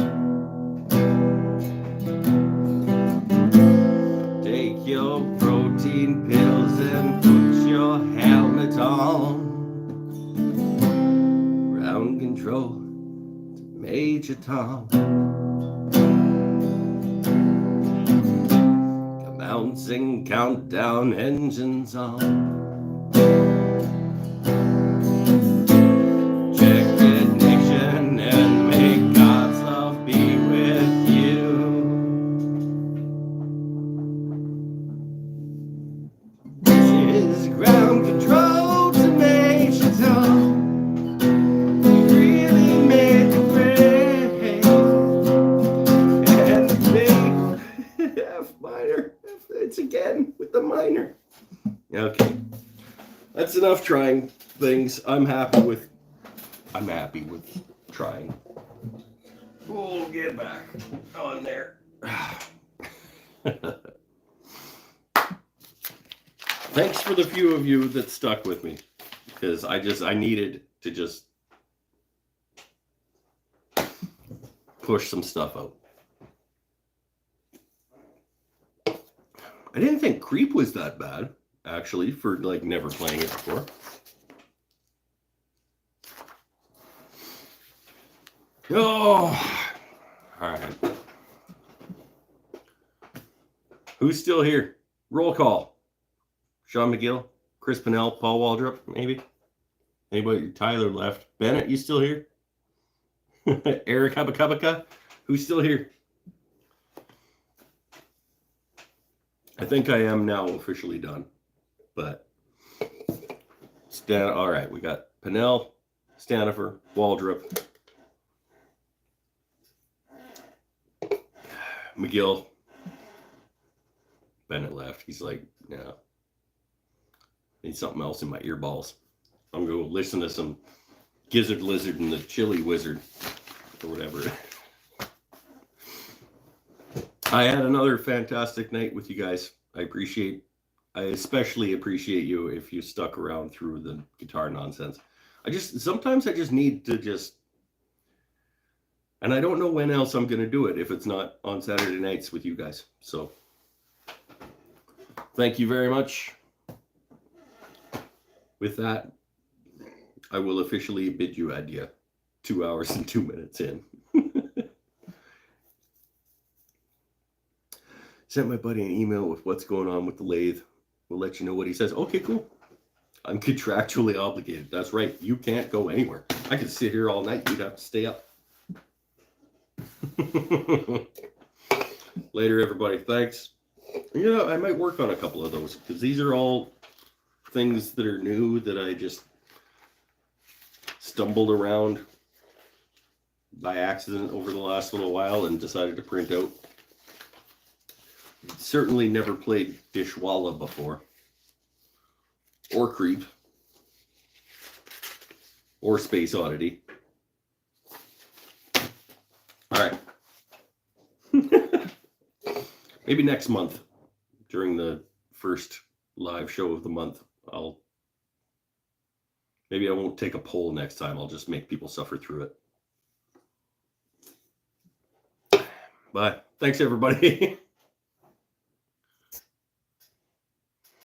Take your protein pills and put your helmet on. Ground control to Major Tom. Commencing countdown, engines on. Check ignition and may God's love be with you. This is ground control to Major Tom. You really made the grade. And the F minor. It's again with the minor. Okay. That's enough trying things. I'm happy with trying. We'll get back on there. Thanks for the few of you that stuck with me, because I needed to just push some stuff out. I didn't think Creep was that bad, actually, for like never playing it before. Oh, all right. Who's still here? Roll call. Sean McGill, Chris Pennell, Paul Waldrop, maybe. Anybody? Tyler left. Bennett, you still here? Eric Habakabaka, who's still here? I think I am now officially done, but all right, we got Pennell, Stanifer, Waldrop, McGill. Bennett left. He's like, no, need something else in my earballs. I'm going to listen to some Gizzard Lizard and the Chili Wizard or whatever. I had another fantastic night with you guys. I especially appreciate you if you stuck around through the guitar nonsense. Sometimes I just need to and I don't know when else I'm going to do it if it's not on Saturday nights with you guys. So thank you very much. With that, I will officially bid you adieu. 2 hours and 2 minutes in. Sent my buddy an email with what's going on with the lathe. We'll let you know what he says. Okay, cool. I'm contractually obligated. That's right. You can't go anywhere. I could sit here all night. You'd have to stay up. Later, everybody. Thanks. Yeah, I might work on a couple of those because these are all things that are new that I just stumbled around by accident over the last little while and decided to print out. Certainly never played Dishwalla before, or Creep, or Space Oddity. All right. Maybe next month, during the first live show of the month, maybe I won't take a poll next time. I'll just make people suffer through it. Bye. Thanks, everybody.